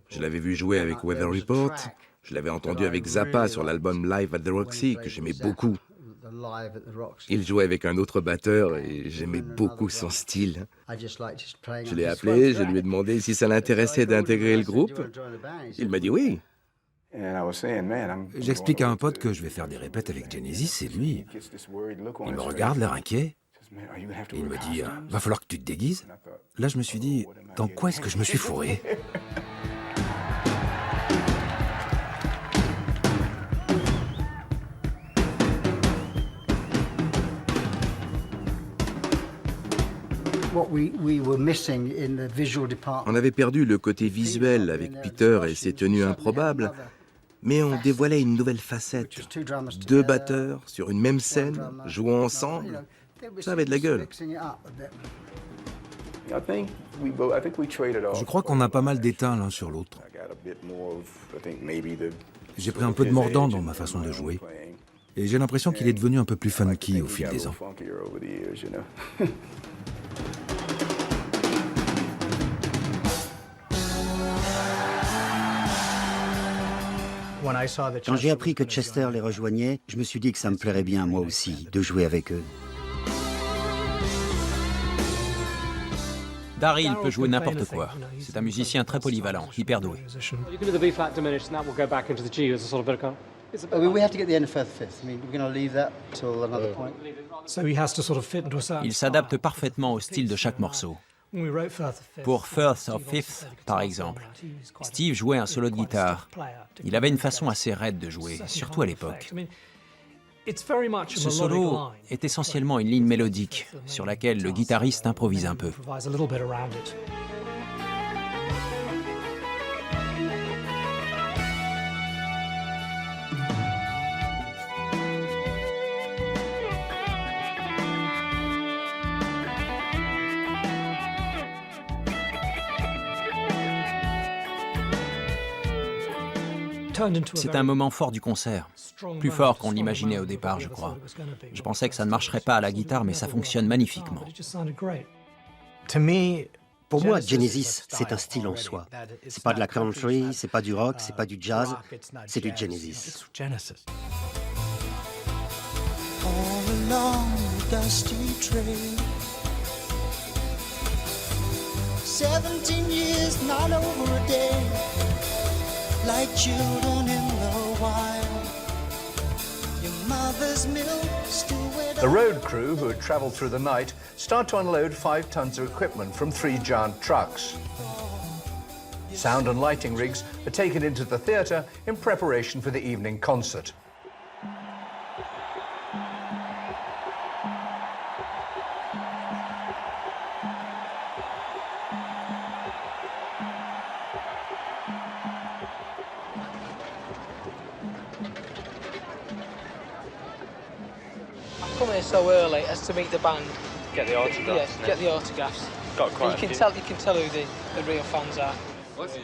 Je l'avais vu jouer avec Weather Report, je l'avais entendu avec Zappa sur l'album Live at the Roxy, que j'aimais beaucoup. Il jouait avec un autre batteur et j'aimais beaucoup son style. Je l'ai appelé, je lui ai demandé si ça l'intéressait d'intégrer le groupe. Il m'a dit oui. J'explique à un pote que je vais faire des répètes avec Genesis et lui, il me regarde l'air inquiet. Et il me dit, va falloir que tu te déguises. Là, je me suis dit, dans quoi est-ce que je me suis fourré ? On avait perdu le côté visuel avec Peter et ses tenues improbables, mais on dévoilait une nouvelle facette. 2 batteurs sur une même scène, jouant ensemble. Ça avait de la gueule. Je crois qu'on a pas mal d'éteint l'un sur l'autre. J'ai pris un peu de mordant dans ma façon de jouer. Et j'ai l'impression qu'il est devenu un peu plus funky au fil des ans. Quand j'ai appris que Chester les rejoignait, je me suis dit que ça me plairait bien, moi aussi, de jouer avec eux. Daryl peut jouer n'importe quoi. C'est un musicien très polyvalent, hyper doué. We have to get the end of Firth Fifth. I mean, we're going to leave that till another point. Il s'adapte parfaitement au style de chaque morceau. Pour Firth of Fifth, par exemple, Steve jouait un solo de guitare. Il avait une façon assez raide de jouer, surtout à l'époque. Ce solo est essentiellement une ligne mélodique sur laquelle le guitariste improvise un peu. C'est un moment fort du concert, plus fort qu'on l'imaginait au départ, je crois. Je pensais que ça ne marcherait pas à la guitare, mais ça fonctionne magnifiquement. Pour moi, Genesis, c'est un style en soi. C'est pas de la country, c'est pas du rock, c'est pas du jazz, c'est du Genesis. All along the dusty trail, 17 years, not over a day. Like children in the wild, your mother's milk still wet. The road crew who had travelled through the night start to unload 5 tons of equipment from 3 giant trucks. Sound and lighting rigs are taken into the theatre in preparation for the evening concert. Come here so early as to meet the band. Get the autographs. Yeah, get the autographs. Got quite you can tell who the real fans are. Okay,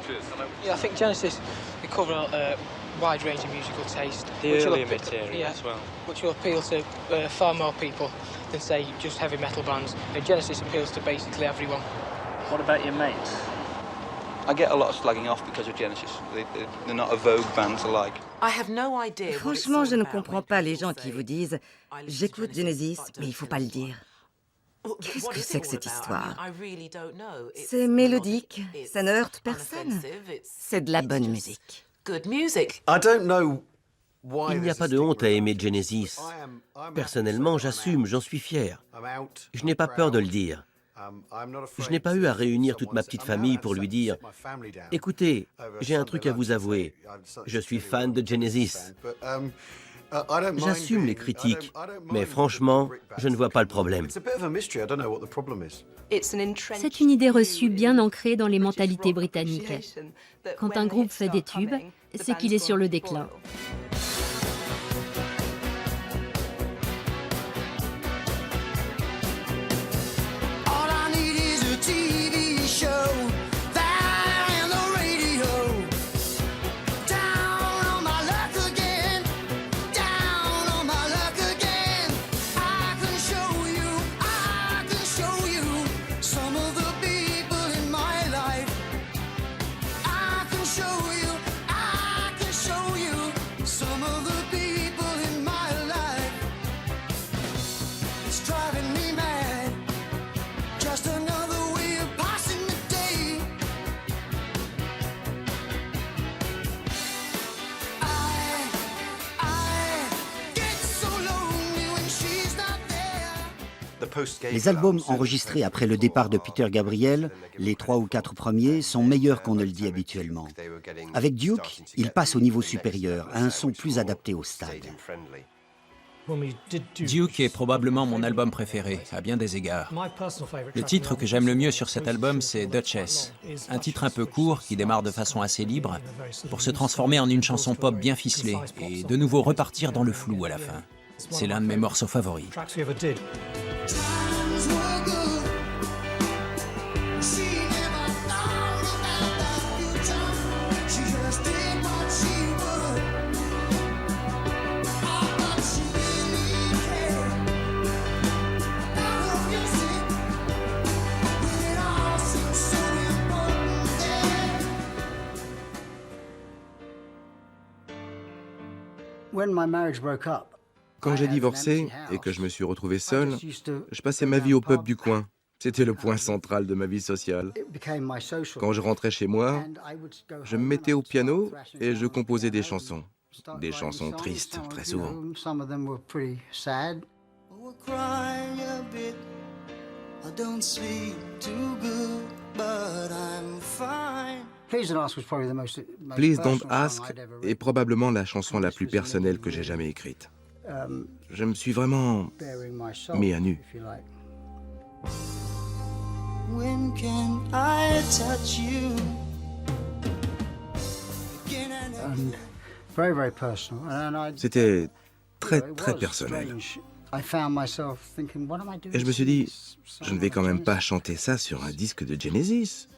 cheers. Yeah, I think Genesis, they cover a wide range of musical taste. The earlier material as well. Which will appeal to far more people than, say, just heavy metal bands. And Genesis appeals to basically everyone. What about your mates? I get a lot of slagging off because of Genesis. They're not a Vogue band to like. Franchement, je ne comprends pas les gens qui vous disent « J'écoute Genesis, mais il ne faut pas le dire ». Qu'est-ce que c'est que cette histoire? C'est mélodique, ça ne heurte personne. C'est de la bonne musique. Il n'y a pas de honte à aimer Genesis. Personnellement, j'assume, j'en suis fier. Je n'ai pas peur de le dire. Je n'ai pas eu à réunir toute ma petite famille pour lui dire « Écoutez, j'ai un truc à vous avouer. Je suis fan de Genesis. » J'assume les critiques, mais franchement, je ne vois pas le problème. C'est une idée reçue bien ancrée dans les mentalités britanniques. Quand un groupe fait des tubes, c'est qu'il est sur le déclin. Les albums enregistrés après le départ de Peter Gabriel, les 3 ou 4 premiers, sont meilleurs qu'on ne le dit habituellement. Avec Duke, il passe au niveau supérieur, à un son plus adapté au stade. Duke est probablement mon album préféré, à bien des égards. Le titre que j'aime le mieux sur cet album, c'est Duchess, un titre un peu court qui démarre de façon assez libre, pour se transformer en une chanson pop bien ficelée et de nouveau repartir dans le flou à la fin. C'est l'un de mes morceaux favoris. When my marriage broke up, Quand j'ai divorcé et que je me suis retrouvé seul, je passais ma vie au pub du coin. C'était le point central de ma vie sociale. Quand je rentrais chez moi, je me mettais au piano et je composais des chansons. Des chansons tristes, très souvent. Please Don't Ask est probablement la chanson la plus personnelle que j'ai jamais écrite. Je me suis vraiment mis à nu. When can I touch you? C'était très, très personnel. Et je me suis dit, je ne vais quand même pas chanter ça sur un disque de Genesis.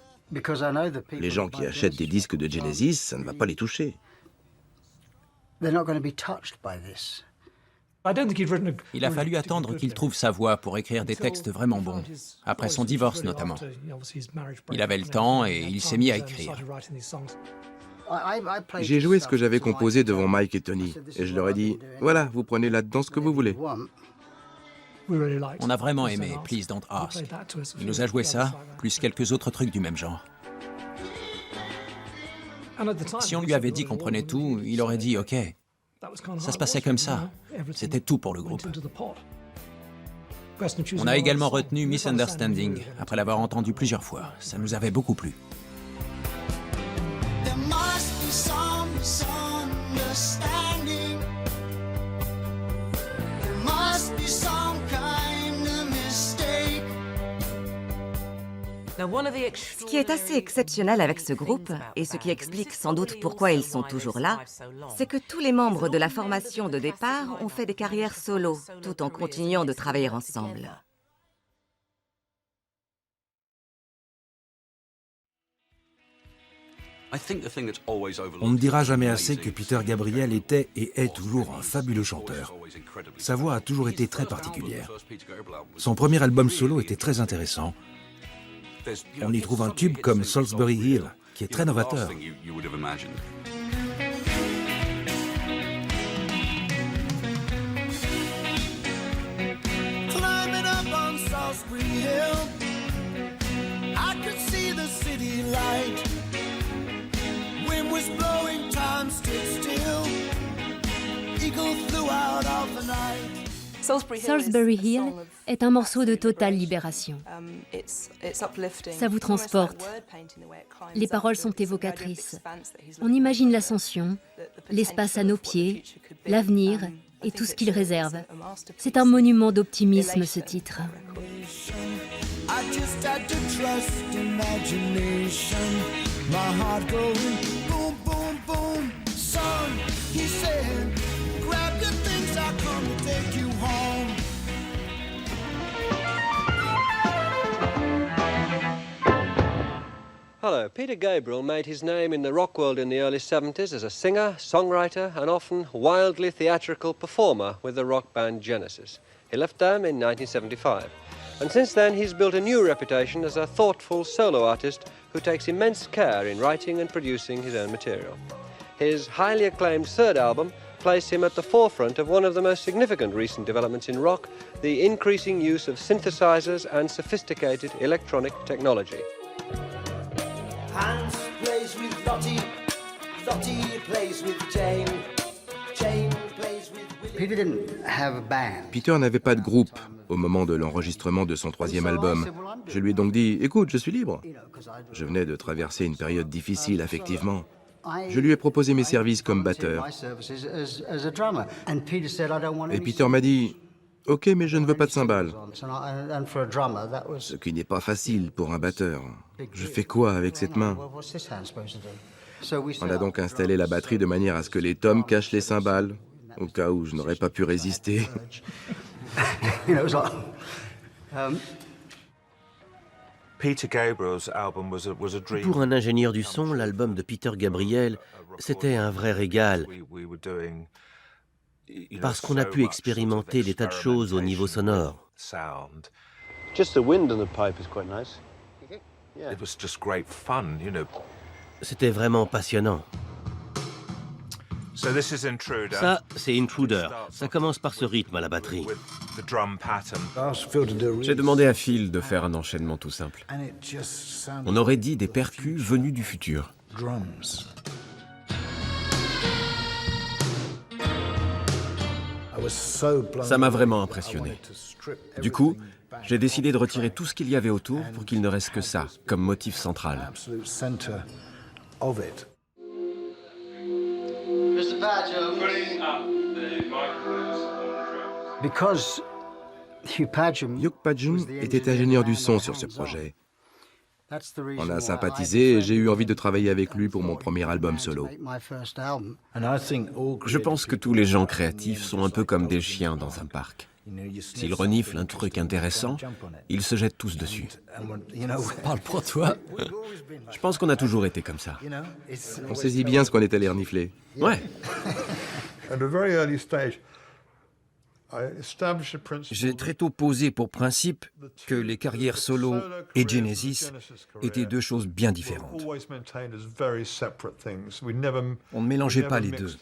Les gens qui achètent des disques de Genesis, ça ne va pas les toucher. Il a fallu attendre qu'il trouve sa voix pour écrire des textes vraiment bons, après son divorce notamment. Il avait le temps et il s'est mis à écrire. J'ai joué ce que j'avais composé devant Mike et Tony, et je leur ai dit, voilà, vous prenez là-dedans ce que vous voulez. On a vraiment aimé Please Don't Ask. Il nous a joué ça, plus quelques autres trucs du même genre. Si on lui avait dit qu'on prenait tout, il aurait dit OK. Ça se passait comme ça. C'était tout pour le groupe. On a également retenu Misunderstanding, après l'avoir entendu plusieurs fois. Ça nous avait beaucoup plu. Ce qui est assez exceptionnel avec ce groupe, et ce qui explique sans doute pourquoi ils sont toujours là, c'est que tous les membres de la formation de départ ont fait des carrières solo, tout en continuant de travailler ensemble. On ne dira jamais assez que Peter Gabriel était et est toujours un fabuleux chanteur. Sa voix a toujours été très particulière. Son premier album solo était très intéressant. On y trouve un tube comme Salisbury Hill, qui est très novateur. Climbing up on Salisbury Hill, I could see the city light. Wind was blowing, time stood still. Eagle flew out of the night. Salisbury Hill est un morceau de totale libération. Ça vous transporte. Les paroles sont évocatrices. On imagine l'ascension, l'espace à nos pieds, l'avenir et tout ce qu'il réserve. C'est un monument d'optimisme, ce titre. Hello, Peter Gabriel made his name in the rock world in the early 70s as a singer, songwriter, and often wildly theatrical performer with the rock band Genesis. He left them in 1975. And since then, he's built a new reputation as a thoughtful solo artist who takes immense care in writing and producing his own material. His highly acclaimed third album placed him at the forefront of one of the most significant recent developments in rock, the increasing use of synthesizers and sophisticated electronic technology. Hans plays with Lottie, Lottie plays with Jane, Jane plays with Willie. Peter n'avait pas de groupe au moment de l'enregistrement de son troisième album. Je lui ai donc dit, écoute, je suis libre. Je venais de traverser une période difficile affectivement. Je lui ai proposé mes services comme batteur. Et Peter m'a dit, ok, mais je ne veux pas de cymbales. Ce qui n'est pas facile pour un batteur. Je fais quoi avec cette main? On a donc installé la batterie de manière à ce que les tomes cachent les cymbales, au cas où je n'aurais pas pu résister. Pour un ingénieur du son, l'album de Peter Gabriel, c'était un vrai régal, parce qu'on a pu expérimenter des tas de choses au niveau sonore. Just the wind on the pipe is quite nice. It was just great fun, you know. C'était vraiment passionnant. Ça, c'est Intruder. Ça commence par ce rythme à la batterie. J'ai demandé à Phil de faire un enchaînement tout simple. On aurait dit des percus venus du futur. Ça m'a vraiment impressionné. Du coup, j'ai décidé de retirer tout ce qu'il y avait autour pour qu'il ne reste que ça, comme motif central. Hugh Padgham était ingénieur du son sur ce projet. On a sympathisé et j'ai eu envie de travailler avec lui pour mon premier album solo. Je pense que tous les gens créatifs sont un peu comme des chiens dans un parc. S'ils reniflent un truc intéressant, ils se jettent tous dessus. Parle pour toi. Je pense qu'on a toujours été comme ça. On saisit bien ce qu'on est allé renifler. Ouais. J'ai très tôt posé pour principe que les carrières solo et Genesis étaient deux choses bien différentes. On ne mélangeait pas les deux.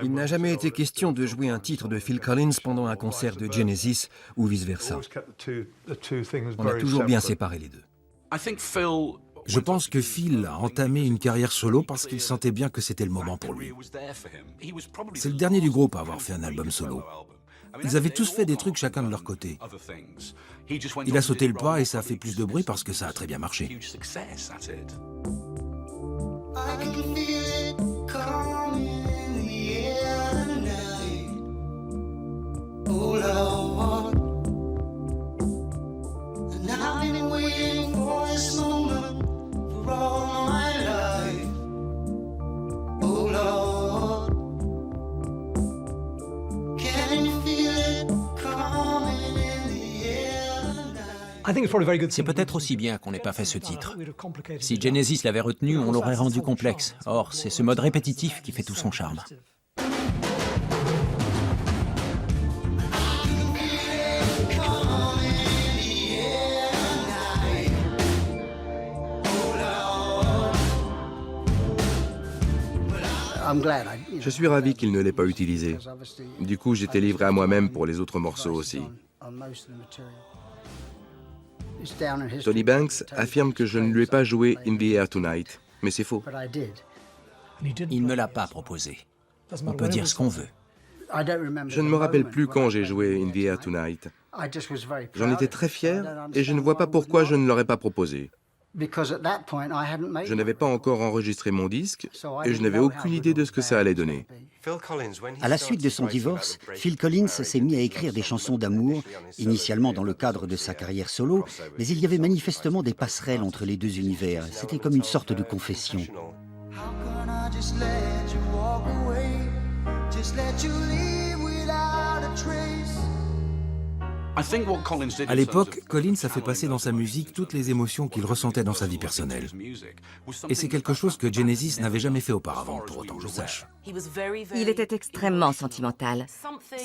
Il n'a jamais été question de jouer un titre de Phil Collins pendant un concert de Genesis ou vice-versa. On a toujours bien séparé les deux. Je pense que Phil a entamé une carrière solo parce qu'il sentait bien que c'était le moment pour lui. C'est le dernier du groupe à avoir fait un album solo. Ils avaient tous fait des trucs chacun de leur côté. Il a sauté le pas et ça a fait plus de bruit parce que ça a très bien marché. C'est peut-être aussi bien qu'on n'ait pas fait ce titre. Si Genesis l'avait retenu, on l'aurait rendu complexe. Or, c'est ce mode répétitif qui fait tout son charme. Je suis ravi qu'il ne l'ait pas utilisé. Du coup, j'étais livré à moi-même pour les autres morceaux aussi. Tony Banks affirme que je ne lui ai pas joué In the Air Tonight, mais c'est faux. Il ne me l'a pas proposé. On peut dire ce qu'on veut. Je ne me rappelle plus quand j'ai joué In the Air Tonight. J'en étais très fier et je ne vois pas pourquoi je ne l'aurais pas proposé. Je n'avais pas encore enregistré mon disque et je n'avais aucune idée de ce que ça allait donner. À la suite de son divorce, Phil Collins s'est mis à écrire des chansons d'amour, initialement dans le cadre de sa carrière solo, mais il y avait manifestement des passerelles entre les deux univers. C'était comme une sorte de confession. À l'époque, Collins a fait passer dans sa musique toutes les émotions qu'il ressentait dans sa vie personnelle. Et c'est quelque chose que Genesis n'avait jamais fait auparavant, pour autant que je sache. Il était extrêmement sentimental,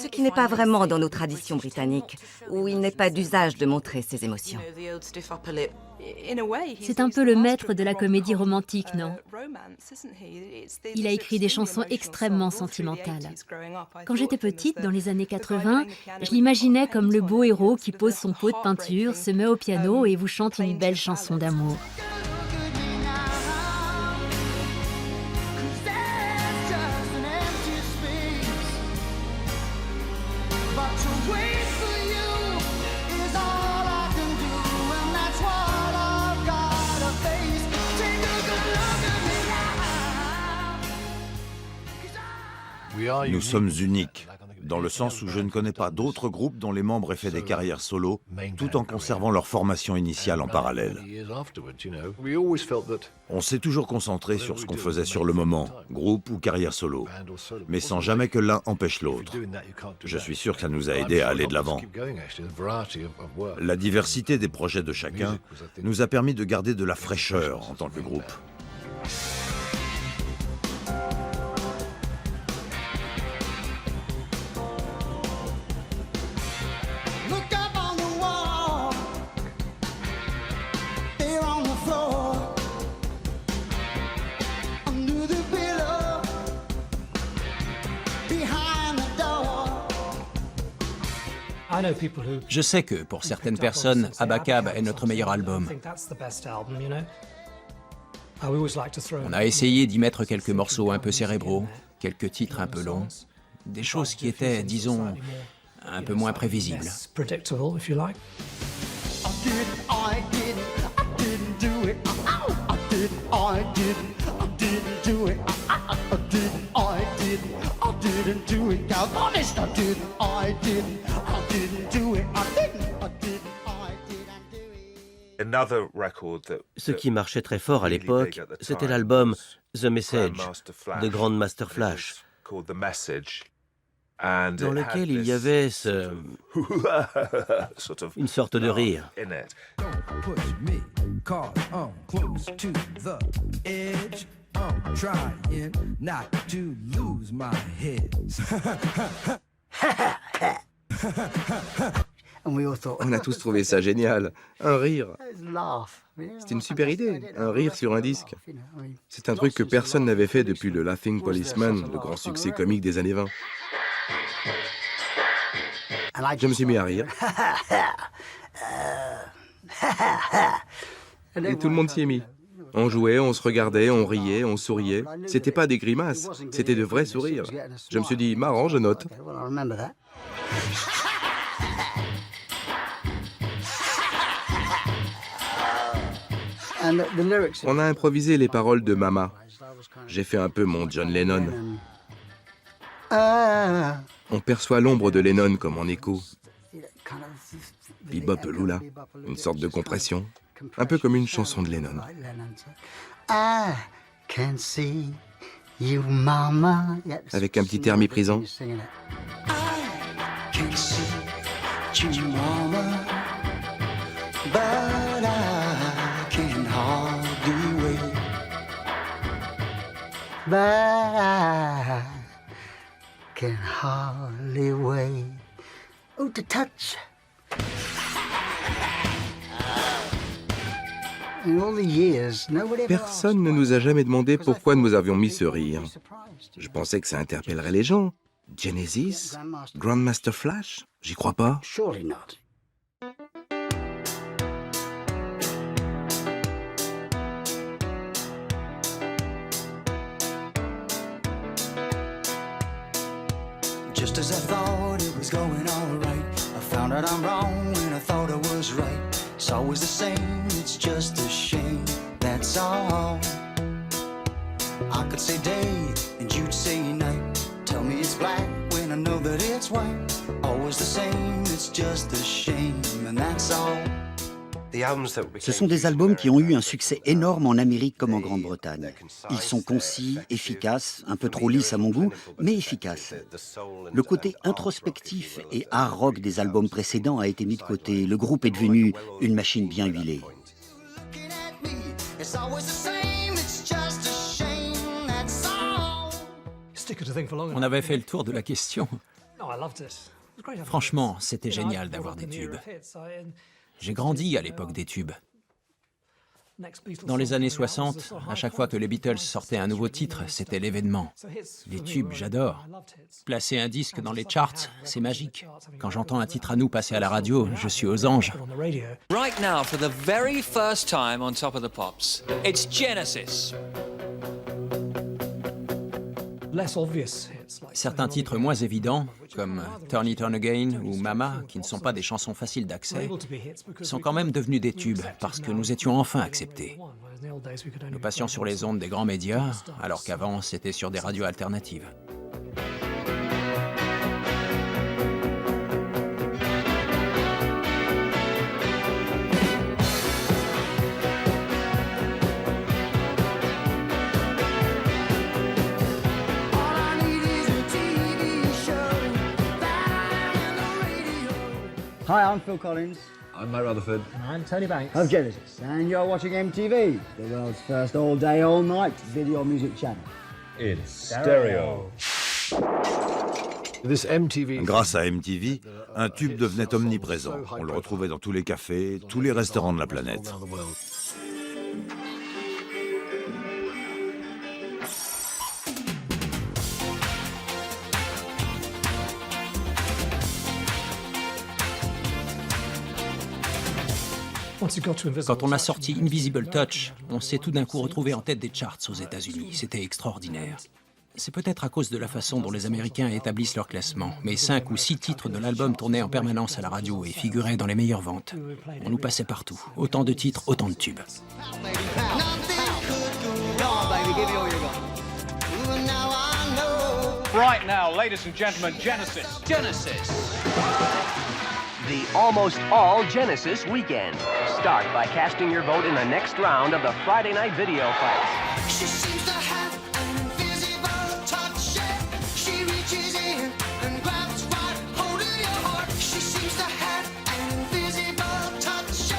ce qui n'est pas vraiment dans nos traditions britanniques, où il n'est pas d'usage de montrer ses émotions. C'est un peu le maître de la comédie romantique, non? Il a écrit des chansons extrêmement sentimentales. Quand j'étais petite, dans les années 80, je l'imaginais comme le beau héros qui pose son pot de peinture, se met au piano et vous chante une belle chanson d'amour. Nous sommes uniques, dans le sens où je ne connais pas d'autres groupes dont les membres aient fait des carrières solo, tout en conservant leur formation initiale en parallèle. On s'est toujours concentré sur ce qu'on faisait sur le moment, groupe ou carrière solo, mais sans jamais que l'un empêche l'autre. Je suis sûr que ça nous a aidés à aller de l'avant. La diversité des projets de chacun nous a permis de garder de la fraîcheur en tant que groupe. Je sais que pour certaines personnes, Abacab est notre meilleur album. On a essayé d'y mettre quelques morceaux un peu cérébraux, quelques titres un peu longs, des choses qui étaient, disons, un peu moins prévisibles. Ce qui marchait très fort à l'époque, c'était l'album The Message de Grandmaster Flash, dans lequel il y avait une sorte de rire. On a tous trouvé ça génial. Un rire. C'est une super idée, un rire sur un disque. C'est un truc que personne n'avait fait depuis le Laughing Policeman, le grand succès comique des années 20. Je me suis mis à rire. Et tout le monde s'y est mis. On jouait, on se regardait, on riait, on souriait. C'était pas des grimaces, c'était de vrais sourires. Je me suis dit, marrant, je note. On a improvisé les paroles de Mama. J'ai fait un peu mon John Lennon. On perçoit l'ombre de Lennon comme en écho. Bebop Lula, une sorte de compression, un peu comme une chanson de Lennon. Avec un petit air méprisant. But I can hardly wait. Oh, to touch. Personne ne nous a jamais demandé pourquoi nous avions mis ce rire. Je pensais que ça interpellerait les gens. Genesis? Grandmaster Flash? J'y crois pas. Just as I thought it was going all right, I found out I'm wrong when I thought I was right. It's always the same, it's just a shame, that's all. I could say day and you'd say night. Tell me it's black when I know that it's white. Always the same, it's just a shame, and that's all. Ce sont des albums qui ont eu un succès énorme en Amérique comme en Grande-Bretagne. Ils sont concis, efficaces, un peu trop lisses à mon goût, mais efficaces. Le côté introspectif et hard rock des albums précédents a été mis de côté. Le groupe est devenu une machine bien huilée. On avait fait le tour de la question. Franchement, c'était génial d'avoir des tubes. J'ai grandi à l'époque des tubes. Dans les années 60, à chaque fois que les Beatles sortaient un nouveau titre, c'était l'événement. Les tubes, j'adore. Placer un disque dans les charts, c'est magique. Quand j'entends un titre à nous passer à la radio, je suis aux anges. Right now, for the very first time on Top of the Pops, it's Genesis. Certains titres moins évidents, comme Turn It On Again ou Mama, qui ne sont pas des chansons faciles d'accès, sont quand même devenus des tubes parce que nous étions enfin acceptés. Nous passions sur les ondes des grands médias, alors qu'avant c'était sur des radios alternatives. Hi, I'm Phil Collins. I'm Matt Rutherford. And I'm Tony Banks. Of Genesis. And you're watching MTV, the world's first all-day, all-night video music channel. In stereo. Grâce à MTV, un tube devenait omniprésent. On le retrouvait dans tous les cafés, tous les restaurants de la planète. Quand on a sorti Invisible Touch, on s'est tout d'un coup retrouvé en tête des charts aux États-Unis. C'était extraordinaire. C'est peut-être à cause de la façon dont les Américains établissent leur classement, mais 5 ou 6 titres de l'album tournaient en permanence à la radio et figuraient dans les meilleures ventes. On nous passait partout. Autant de titres, autant de tubes. Right now, ladies and gentlemen, Genesis. Genesis. The Almost All Genesis Weekend. Start by casting your vote in the next round of the Friday Night Video Fight. She seems to have an invisible touch. She reaches in and grabs right hold of your heart. She seems to have an invisible touch.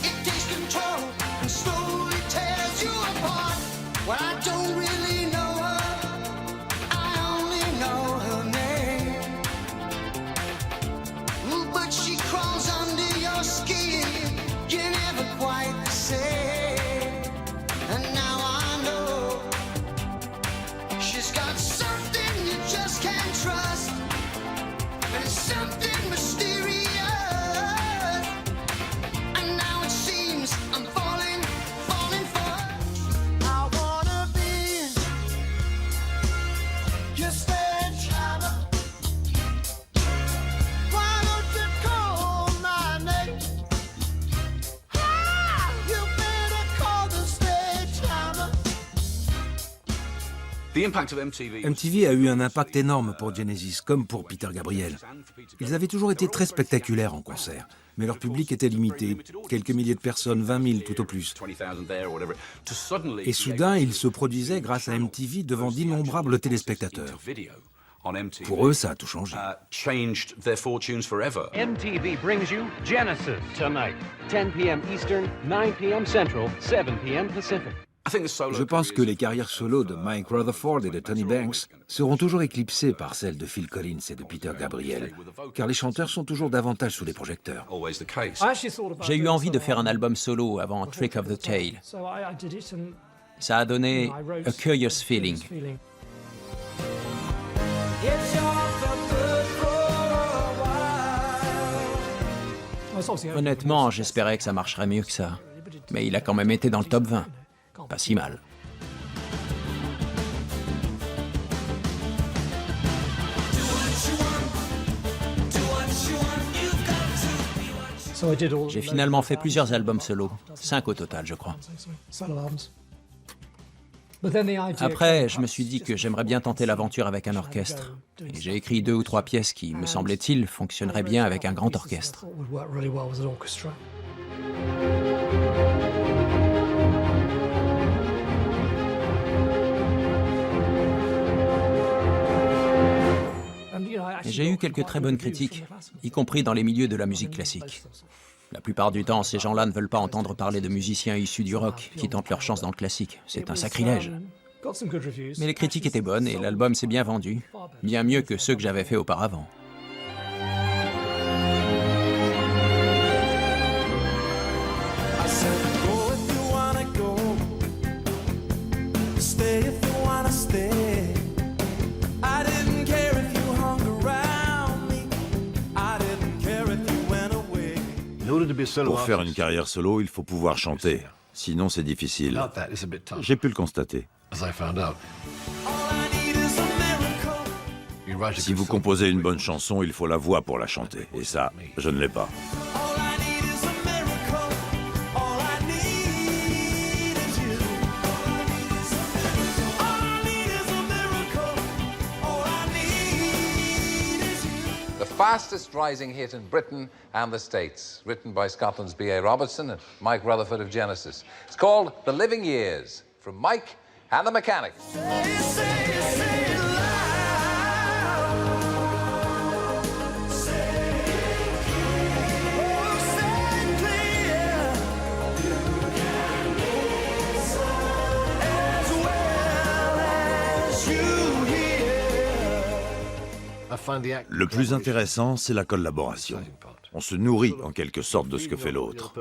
It takes control and slowly tears you apart. Well, I don't really know her. I only know her name. Ooh, but she crawls under your skin. You're never quite the same. And now I know she's got something you just can't trust. And it's something mysterious. And now it seems I'm falling for her. I wanna be your sledgehammer. Why don't you call my name? You better call the sledgehammer. MTV a eu un impact énorme pour Genesis, comme pour Peter Gabriel. Ils avaient toujours été très spectaculaires en concert, mais leur public était limité, quelques milliers de personnes, 20 000 tout au plus. Et soudain, ils se produisaient grâce à MTV devant d'innombrables téléspectateurs. Pour eux, ça a tout changé. MTV brings you Genesis tonight, 10 p.m. Eastern, 9 p.m. Central, 7 p.m. Pacific. Je pense que les carrières solo de Mike Rutherford et de Tony Banks seront toujours éclipsées par celles de Phil Collins et de Peter Gabriel, car les chanteurs sont toujours davantage sous les projecteurs. J'ai eu envie de faire un album solo avant Trick of the Tail. Ça a donné A Curious Feeling. Honnêtement, j'espérais que ça marcherait mieux que ça. Mais il a quand même été dans le top 20. Pas si mal. J'ai finalement fait plusieurs albums solo, 5 au total, je crois. Après, je me suis dit que j'aimerais bien tenter l'aventure avec un orchestre. Et j'ai écrit 2 ou 3 pièces qui, me semblait-il, fonctionneraient bien avec un grand orchestre. Et j'ai eu quelques très bonnes critiques, y compris dans les milieux de la musique classique. La plupart du temps, ces gens-là ne veulent pas entendre parler de musiciens issus du rock qui tentent leur chance dans le classique. C'est un sacrilège. Mais les critiques étaient bonnes et l'album s'est bien vendu, bien mieux que ceux que j'avais fait auparavant. Pour faire une carrière solo, il faut pouvoir chanter. Sinon, c'est difficile. J'ai pu le constater. Si vous composez une bonne chanson, il faut la voix pour la chanter. Et ça, je ne l'ai pas. Fastest rising hit in Britain and the States, written by Scotland's B.A. Robertson and Mike Rutherford of Genesis. It's called The Living Years, from Mike and the Mechanics. Le plus intéressant, c'est la collaboration. On se nourrit en quelque sorte de ce que fait l'autre.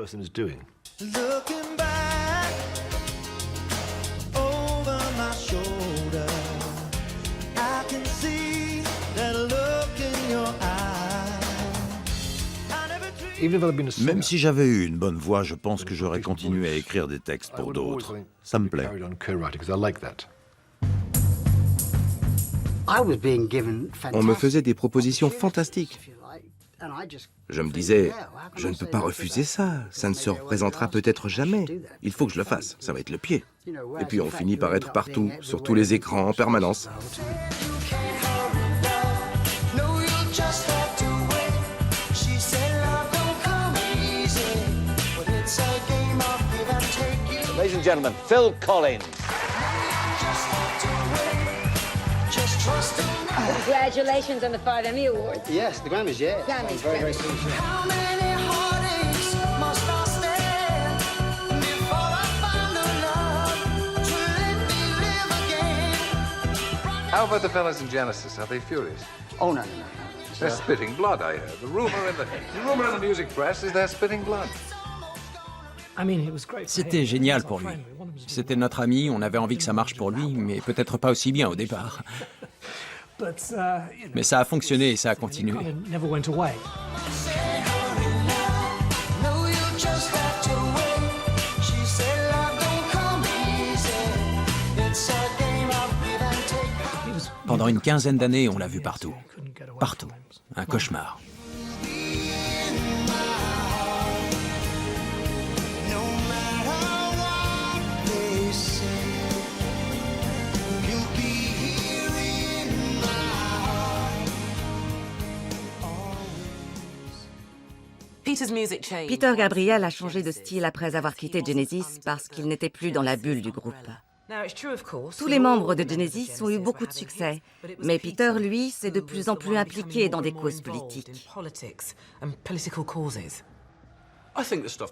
Même si j'avais eu une bonne voix, je pense que j'aurais continué à écrire des textes pour d'autres. Ça me plaît. On me faisait des propositions fantastiques. Je me disais, je ne peux pas refuser ça, ça ne se représentera peut-être jamais. Il faut que je le fasse, ça va être le pied. Et puis on finit par être partout, sur tous les écrans, en permanence. Ladies and gentlemen, Phil Collins. Congratulations on the 5 Emmy Awards. Yes, the Grammys, yeah. Grammys, Very, very Grammys. pleased. How many heartaches must I stand before I find the love to let me live again? How about the fellas in Genesis? Are they furious? Oh, no. They're spitting blood, I heard. The rumor in the music press is they're spitting blood. C'était génial pour lui. C'était notre ami, on avait envie que ça marche pour lui, mais peut-être pas aussi bien au départ. Mais ça a fonctionné et ça a continué. Pendant une quinzaine d'années, on l'a vu partout. Partout. Un cauchemar. Peter Gabriel a changé de style après avoir quitté Genesis parce qu'il n'était plus dans la bulle du groupe. Tous les membres de Genesis ont eu beaucoup de succès, mais Peter, lui, s'est de plus en plus impliqué dans des causes politiques.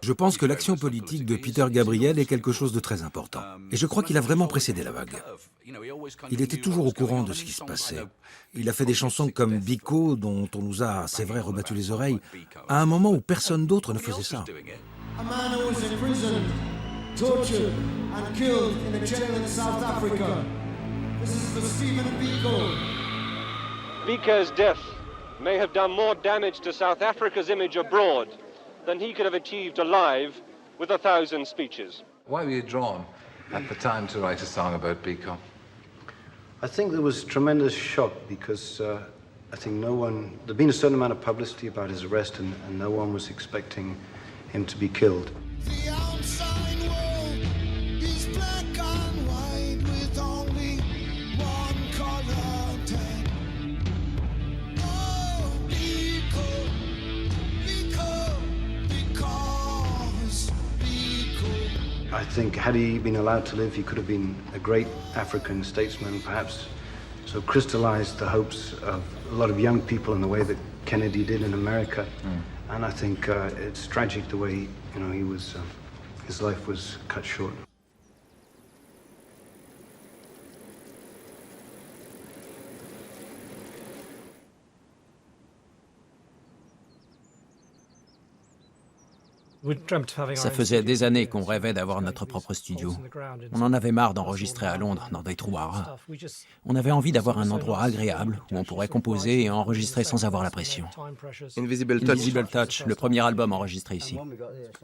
Je pense que l'action politique de Peter Gabriel est quelque chose de très important. Et je crois qu'il a vraiment précédé la vague. Il était toujours au courant de ce qui se passait. Il a fait des chansons comme Biko, dont on nous a, c'est vrai, rebattu les oreilles, à un moment où personne d'autre ne faisait ça. A man who was in prison, tortured and killed in a jail in South Africa. This is for Stephen Biko. Biko's death may have done more damage to South Africa's image abroad than he could have achieved alive with 1,000 speeches. Why were you drawn at the time to write a song about Biko? I think there was tremendous shock because I think there'd been a certain amount of publicity about his arrest and no one was expecting him to be killed. The outside world is black and white with only one color tag. Oh, because I think had he been allowed to live, he could have been a great African statesman, perhaps so crystallized the hopes of a lot of young people in the way that Kennedy did in America. And I think it's tragic the way, his life was cut short. Ça faisait des années qu'on rêvait d'avoir notre propre studio. On en avait marre d'enregistrer à Londres, dans des trous à rats. On avait envie d'avoir un endroit agréable où on pourrait composer et enregistrer sans avoir la pression. Invisible Touch. Invisible Touch, le premier album enregistré ici.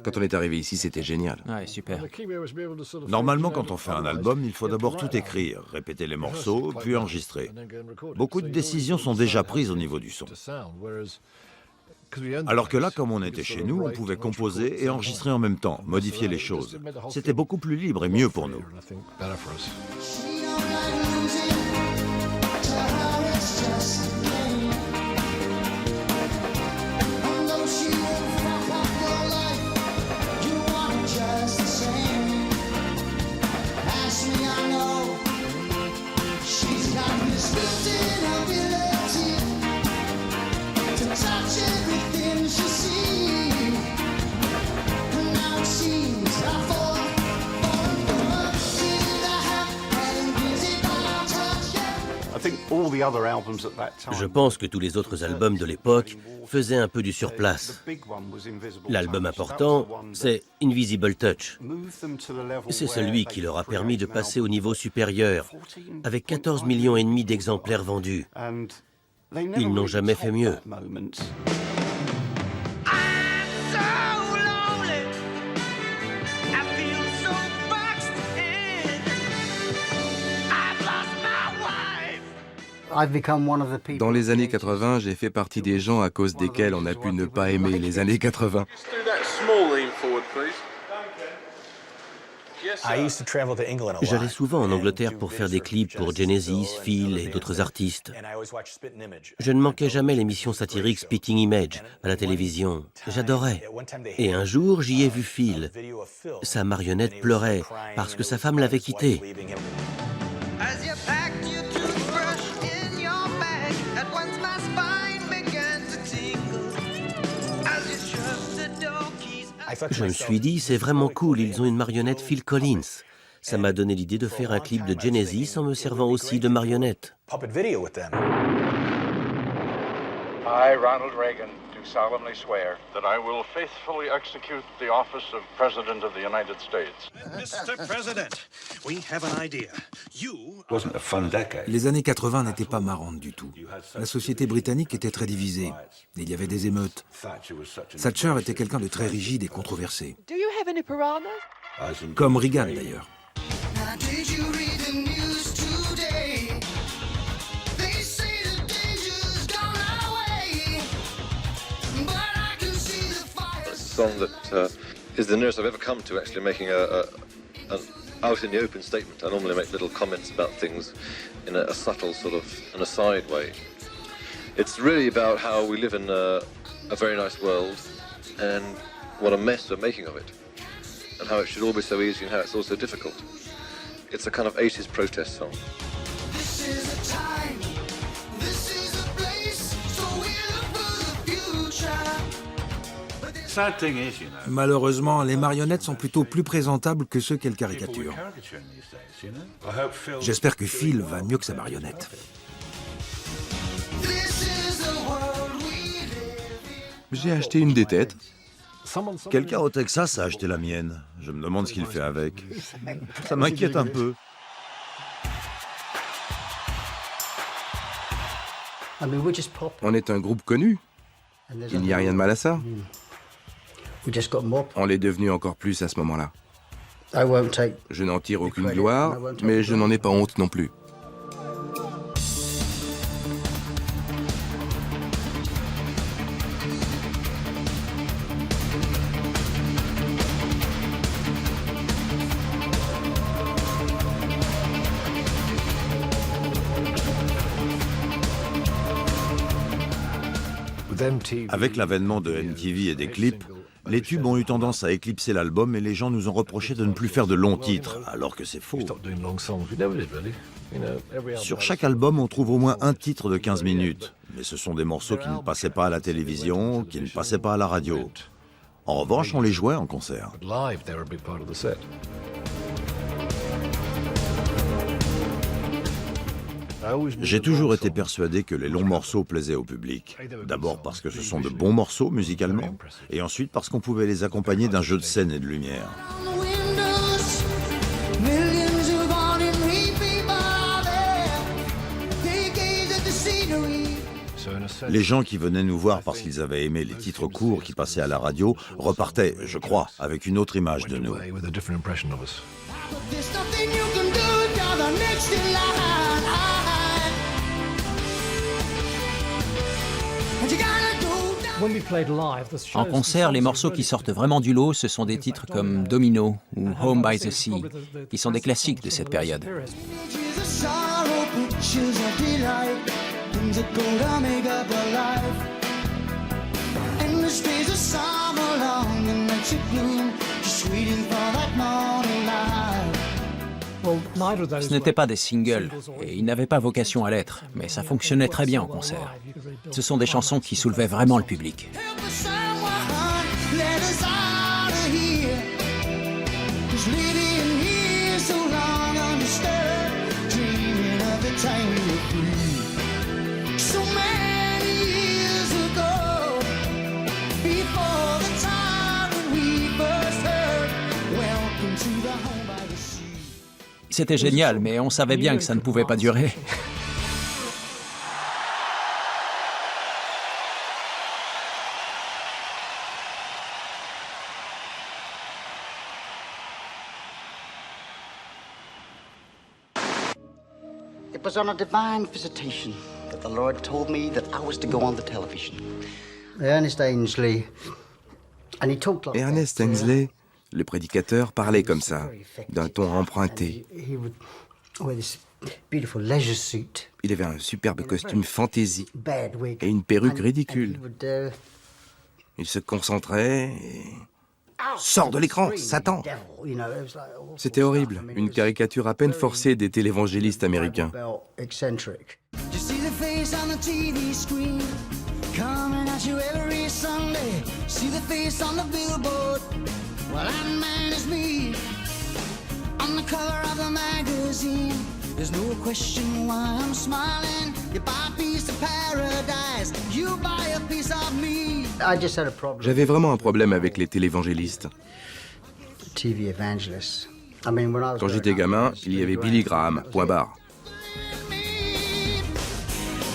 Quand on est arrivé ici, c'était génial. Ouais, super. Normalement, quand on fait un album, il faut d'abord tout écrire, répéter les morceaux, puis enregistrer. Beaucoup de décisions sont déjà prises au niveau du son. Alors que là, comme on était chez nous, on pouvait composer et enregistrer en même temps, modifier les choses. C'était beaucoup plus libre et mieux pour nous. Je pense que tous les autres albums de l'époque faisaient un peu du surplace. L'album important, c'est Invisible Touch. C'est celui qui leur a permis de passer au niveau supérieur, avec 14,5 millions d'exemplaires vendus. Ils n'ont jamais fait mieux. Dans les années 80, j'ai fait partie des gens à cause desquels on a pu ne pas aimer les années 80. J'allais souvent en Angleterre pour faire des clips pour Genesis, Phil et d'autres artistes. Je ne manquais jamais l'émission satirique Spitting Image à la télévision. J'adorais. Et un jour, j'y ai vu Phil. Sa marionnette pleurait parce que sa femme l'avait quitté. Je me suis dit, c'est vraiment cool, ils ont une marionnette Phil Collins. Ça m'a donné l'idée de faire un clip de Genesis en me servant aussi de marionnettes. I, Ronald Reagan, do solemnly swear that I will faithfully execute the office of President of the United States. Mr. President, we have an idea. Wasn't a fun decade. Les années 80 n'étaient pas marrantes du tout. La société britannique était très divisée. Il y avait des émeutes. Thatcher était quelqu'un de très rigide et controversé. Do you have any piranhas? Comme Reagan d'ailleurs. Song that is the nearest I've ever come to actually making an out in the open statement. I normally make little comments about things in a subtle sort of an aside way. It's really about how we live in a very nice world and what a mess we're making of it, and how it should all be so easy and how it's all so difficult. It's a kind of 80s protest song. This is a time, this is a place, so we look for the future. Malheureusement, les marionnettes sont plutôt plus présentables que ceux qu'elles caricaturent. J'espère que Phil va mieux que sa marionnette. J'ai acheté une des têtes. Quelqu'un au Texas a acheté la mienne. Je me demande ce qu'il fait avec. Ça m'inquiète un peu. On est un groupe connu. Il n'y a rien de mal à ça. On l'est devenu encore plus à ce moment-là. Je n'en tire aucune gloire, mais je n'en ai pas honte non plus. Avec l'avènement de MTV et des clips, les tubes ont eu tendance à éclipser l'album et les gens nous ont reproché de ne plus faire de longs titres, alors que c'est faux. Sur chaque album, on trouve au moins un titre de 15 minutes, mais ce sont des morceaux qui ne passaient pas à la télévision, qui ne passaient pas à la radio. En revanche, on les jouait en concert. J'ai toujours été persuadé que les longs morceaux plaisaient au public. D'abord parce que ce sont de bons morceaux musicalement, et ensuite parce qu'on pouvait les accompagner d'un jeu de scène et de lumière. Les gens qui venaient nous voir parce qu'ils avaient aimé les titres courts qui passaient à la radio repartaient, je crois, avec une autre image de nous. En concert, les morceaux qui sortent vraiment du lot, ce sont des titres comme Domino ou Home by the Sea, qui sont des classiques de cette période. Ce n'étaient pas des singles, et ils n'avaient pas vocation à l'être, mais ça fonctionnait très bien en concert. Ce sont des chansons qui soulevaient vraiment le public. C'était génial, mais on savait bien que ça ne pouvait pas durer. It was on a divine visitation that the Lord told me that I was to go on the television. Ernest Ainsley, and he talked like Ernest that. Ainsley, le prédicateur, parlait comme ça, d'un ton emprunté. He would wear this beautiful leisure suit, Il avait un superbe costume fantaisie bad wig, et une perruque and he ridicule. would, Il se concentrait et... Sors de l'écran, Satan! you know, it was like all C'était horrible, une caricature à peine forcée des télévangélistes américains. Belt eccentric. You see the face on the TV screen, coming at you every Sunday. See the face on the billboard. Well, that man is me. On the cover of the magazine, there's no question why I'm smiling. You buy a piece of paradise, you buy a piece of me. I just had a problem. J'avais vraiment un problème avec les télévangélistes. TV evangelists. I mean, when I was Quand j'étais gamin, il y avait Billy Graham, point barre.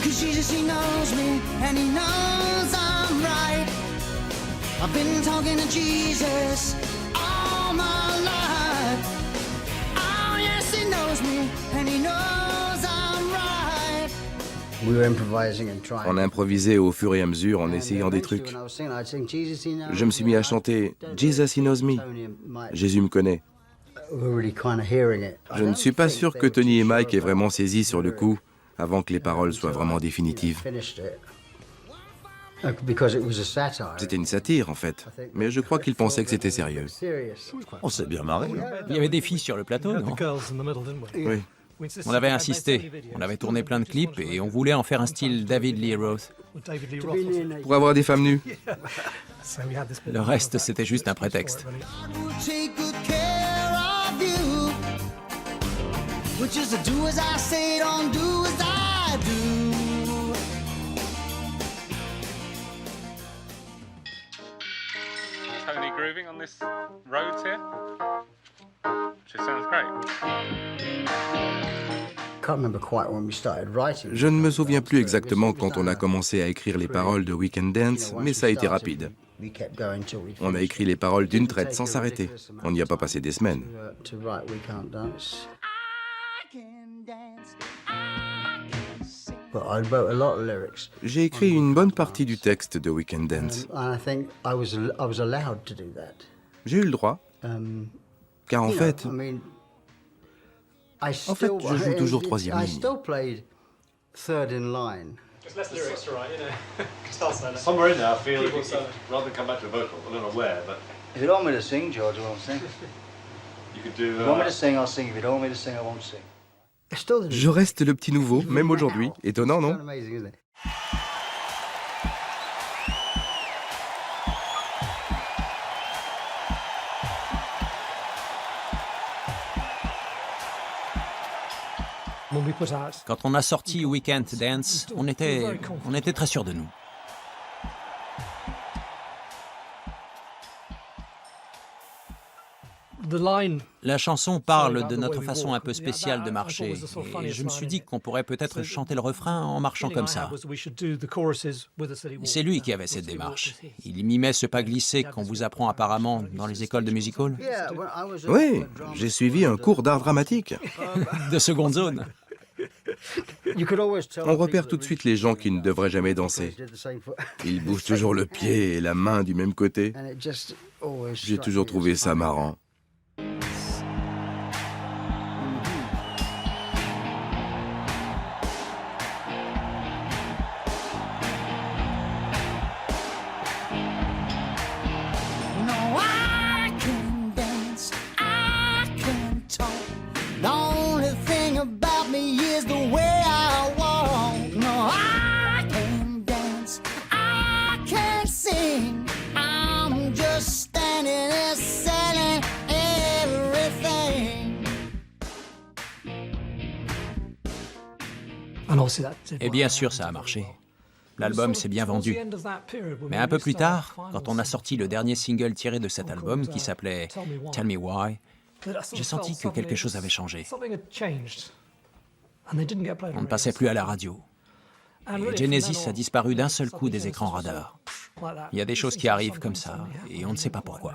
'Cause Jesus, he knows me, and he knows I'm right. I've been talking to Jesus all my life. Oh, yes, he knows me, and he knows I'm right. We were improvising and trying. On improvisait au fur et à mesure en essayant des trucs. When I was singing, I'd sing, Jesus, he knows Je me suis mis à chanter « Jesus, he knows me ». Jésus me connaît. We're really kind of hearing it. Je ne suis pas sûr que Tony et Mike aient vraiment saisi sur le coup, avant que les paroles soient vraiment définitives. C'était une satire, en fait. Mais je crois qu'ils pensaient que c'était sérieux. On s'est bien marré. Il y avait des filles sur le plateau, non? Oui. On avait insisté. On avait tourné plein de clips et on voulait en faire un style David Lee Roth. Pour avoir des femmes nues. Le reste, c'était juste un prétexte. Which is to do as I say, don't do as I do. Tony grooving on this road here, which sounds great. Can't remember quite when we started writing. Je ne me souviens plus exactement quand on a commencé à écrire les paroles de Weekend Dance, mais ça a été rapide. On a écrit les paroles d'une traite sans s'arrêter. On n'y a pas passé des semaines. To write We Can't Dance. But I wrote a lot of lyrics. J'ai écrit une bonne partie du texte de Weekend Dance. And I think I was allowed to do that. J'ai eu le droit. Car en fait, je joue toujours troisième I ligne. still played third in line. It's less lyrics. That's all right, you know. Somewhere in there, I feel rather than come back to a vocal. I don't know where, but If you don't want me to sing, George, I won't sing. you could do. If you want me to sing, I'll sing. If you don't want me to sing, I won't sing. Je reste le petit nouveau, même aujourd'hui. Étonnant, non? Amazing, isn't it? Quand on a sorti Weekend Dance, on était très sûrs de nous. La chanson parle de notre façon un peu spéciale de marcher, et je me suis dit qu'on pourrait peut-être chanter le refrain en marchant comme ça. C'est lui qui avait cette démarche. Il mimait ce pas glissé qu'on vous apprend apparemment dans les écoles de music hall. Oui, j'ai suivi un cours d'art dramatique. De seconde zone. On repère tout de suite les gens qui ne devraient jamais danser. Ils bougent toujours le pied et la main du même côté. J'ai toujours trouvé ça marrant. No, I can dance, I can talk. The only thing about me is the way I walk. No, I can dance, I can sing. I'm just standing there selling everything. Et bien sûr, ça a marché. L'album s'est bien vendu. Mais un peu plus tard, quand on a sorti le dernier single tiré de cet album, qui s'appelait Tell Me Why, j'ai senti que quelque chose avait changé. On ne passait plus à la radio. Et Genesis a disparu d'un seul coup des écrans radars. Il y a des choses qui arrivent comme ça, et on ne sait pas pourquoi.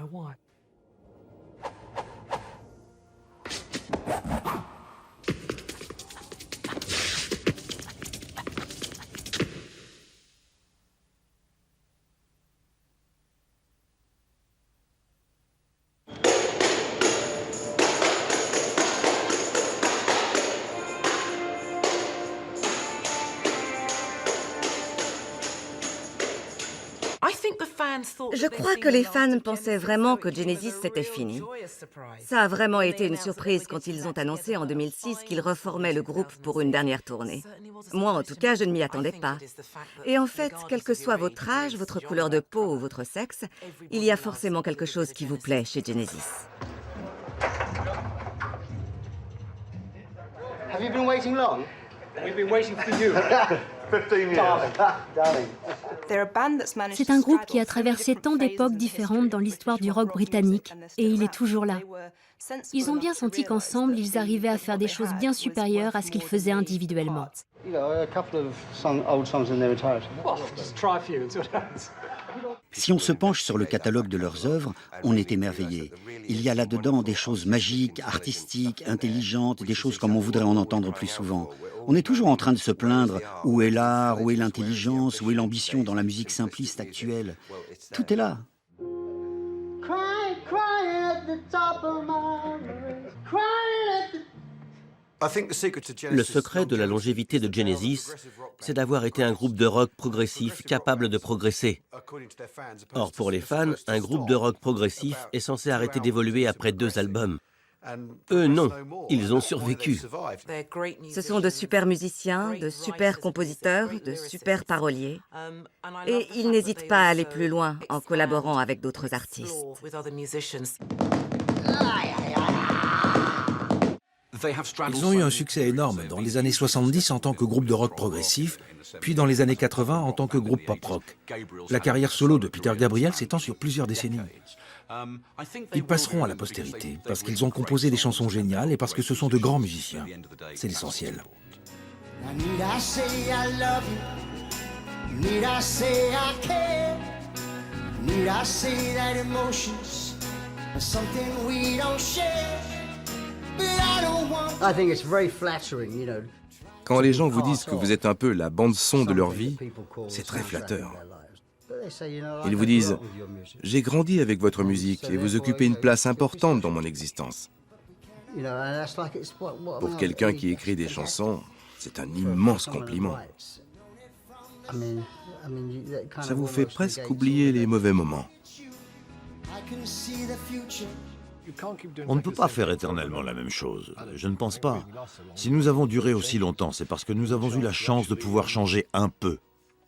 Je crois que les fans pensaient vraiment que Genesis c'était fini. Ça a vraiment été une surprise quand ils ont annoncé en 2006 qu'ils reformaient le groupe pour une dernière tournée. Moi, en tout cas, je ne m'y attendais pas. Et en fait, quel que soit votre âge, votre couleur de peau ou votre sexe, il y a forcément quelque chose qui vous plaît chez Genesis. Have you been waiting long? We've been waiting for you. 15 years. Darling. C'est un groupe qui a traversé tant d'époques différentes dans l'histoire du rock britannique, et il est toujours là. Ils ont bien senti qu'ensemble, ils arrivaient à faire des choses bien supérieures à ce qu'ils faisaient individuellement. Si on se penche sur le catalogue de leurs œuvres, on est émerveillé. Il y a là-dedans des choses magiques, artistiques, intelligentes, des choses comme on voudrait en entendre plus souvent. On est toujours en train de se plaindre où est l'art, où est l'intelligence, où est l'ambition dans la musique simpliste actuelle. Tout est là. Le secret de la longévité de Genesis, c'est d'avoir été un groupe de rock progressif capable de progresser. Or, pour les fans, un groupe de rock progressif est censé arrêter d'évoluer après 2 albums. Eux, non. Ils ont survécu. Ce sont de super musiciens, de super compositeurs, de super paroliers. Et ils n'hésitent pas à aller plus loin en collaborant avec d'autres artistes. Ils ont eu un succès énorme dans les années 70 en tant que groupe de rock progressif, puis dans les années 80 en tant que groupe pop-rock. La carrière solo de Peter Gabriel s'étend sur plusieurs décennies. Ils passeront à la postérité parce qu'ils ont composé des chansons géniales et parce que ce sont de grands musiciens. C'est l'essentiel. Quand les gens vous disent que vous êtes un peu la bande-son de leur vie, c'est très flatteur. Ils vous disent « J'ai grandi avec votre musique et vous occupez une place importante dans mon existence. » Pour quelqu'un qui écrit des chansons, c'est un immense compliment. Ça vous fait presque oublier les mauvais moments. On ne peut pas faire éternellement la même chose. Je ne pense pas. Si nous avons duré aussi longtemps, c'est parce que nous avons eu la chance de pouvoir changer un peu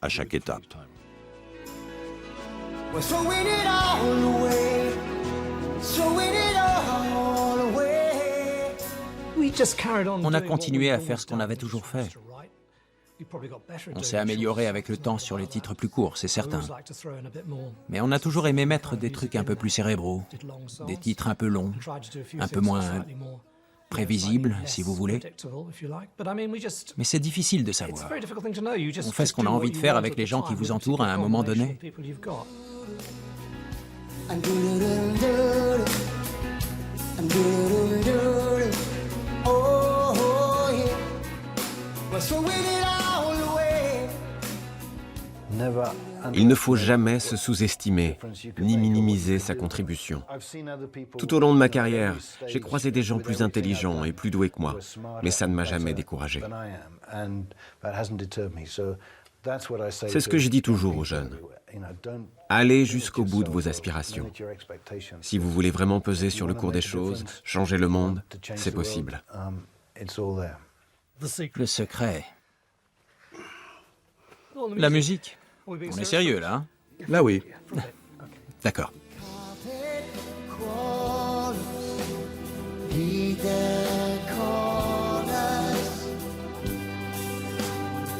à chaque étape. On a continué à faire ce qu'on avait toujours fait. On s'est amélioré avec le temps sur les titres plus courts, c'est certain. Mais on a toujours aimé mettre des trucs un peu plus cérébraux, des titres un peu longs, un peu moins prévisibles, si vous voulez. Mais c'est difficile de savoir. On fait ce qu'on a envie de faire avec les gens qui vous entourent à un moment donné. Il ne faut jamais se sous-estimer, ni minimiser sa contribution. Tout au long de ma carrière, j'ai croisé des gens plus intelligents et plus doués que moi, mais ça ne m'a jamais découragé. C'est ce que je dis toujours aux jeunes. Allez jusqu'au bout de vos aspirations. Si vous voulez vraiment peser sur le cours des choses, changer le monde, c'est possible. Le secret. La musique. On est sérieux, là, hein? Là, oui. D'accord.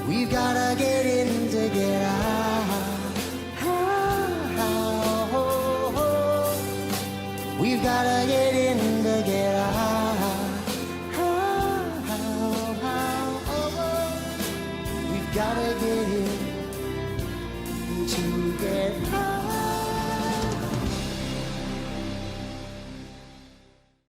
We've gotta get in together. We've gotta get in together. We've gotta get in together.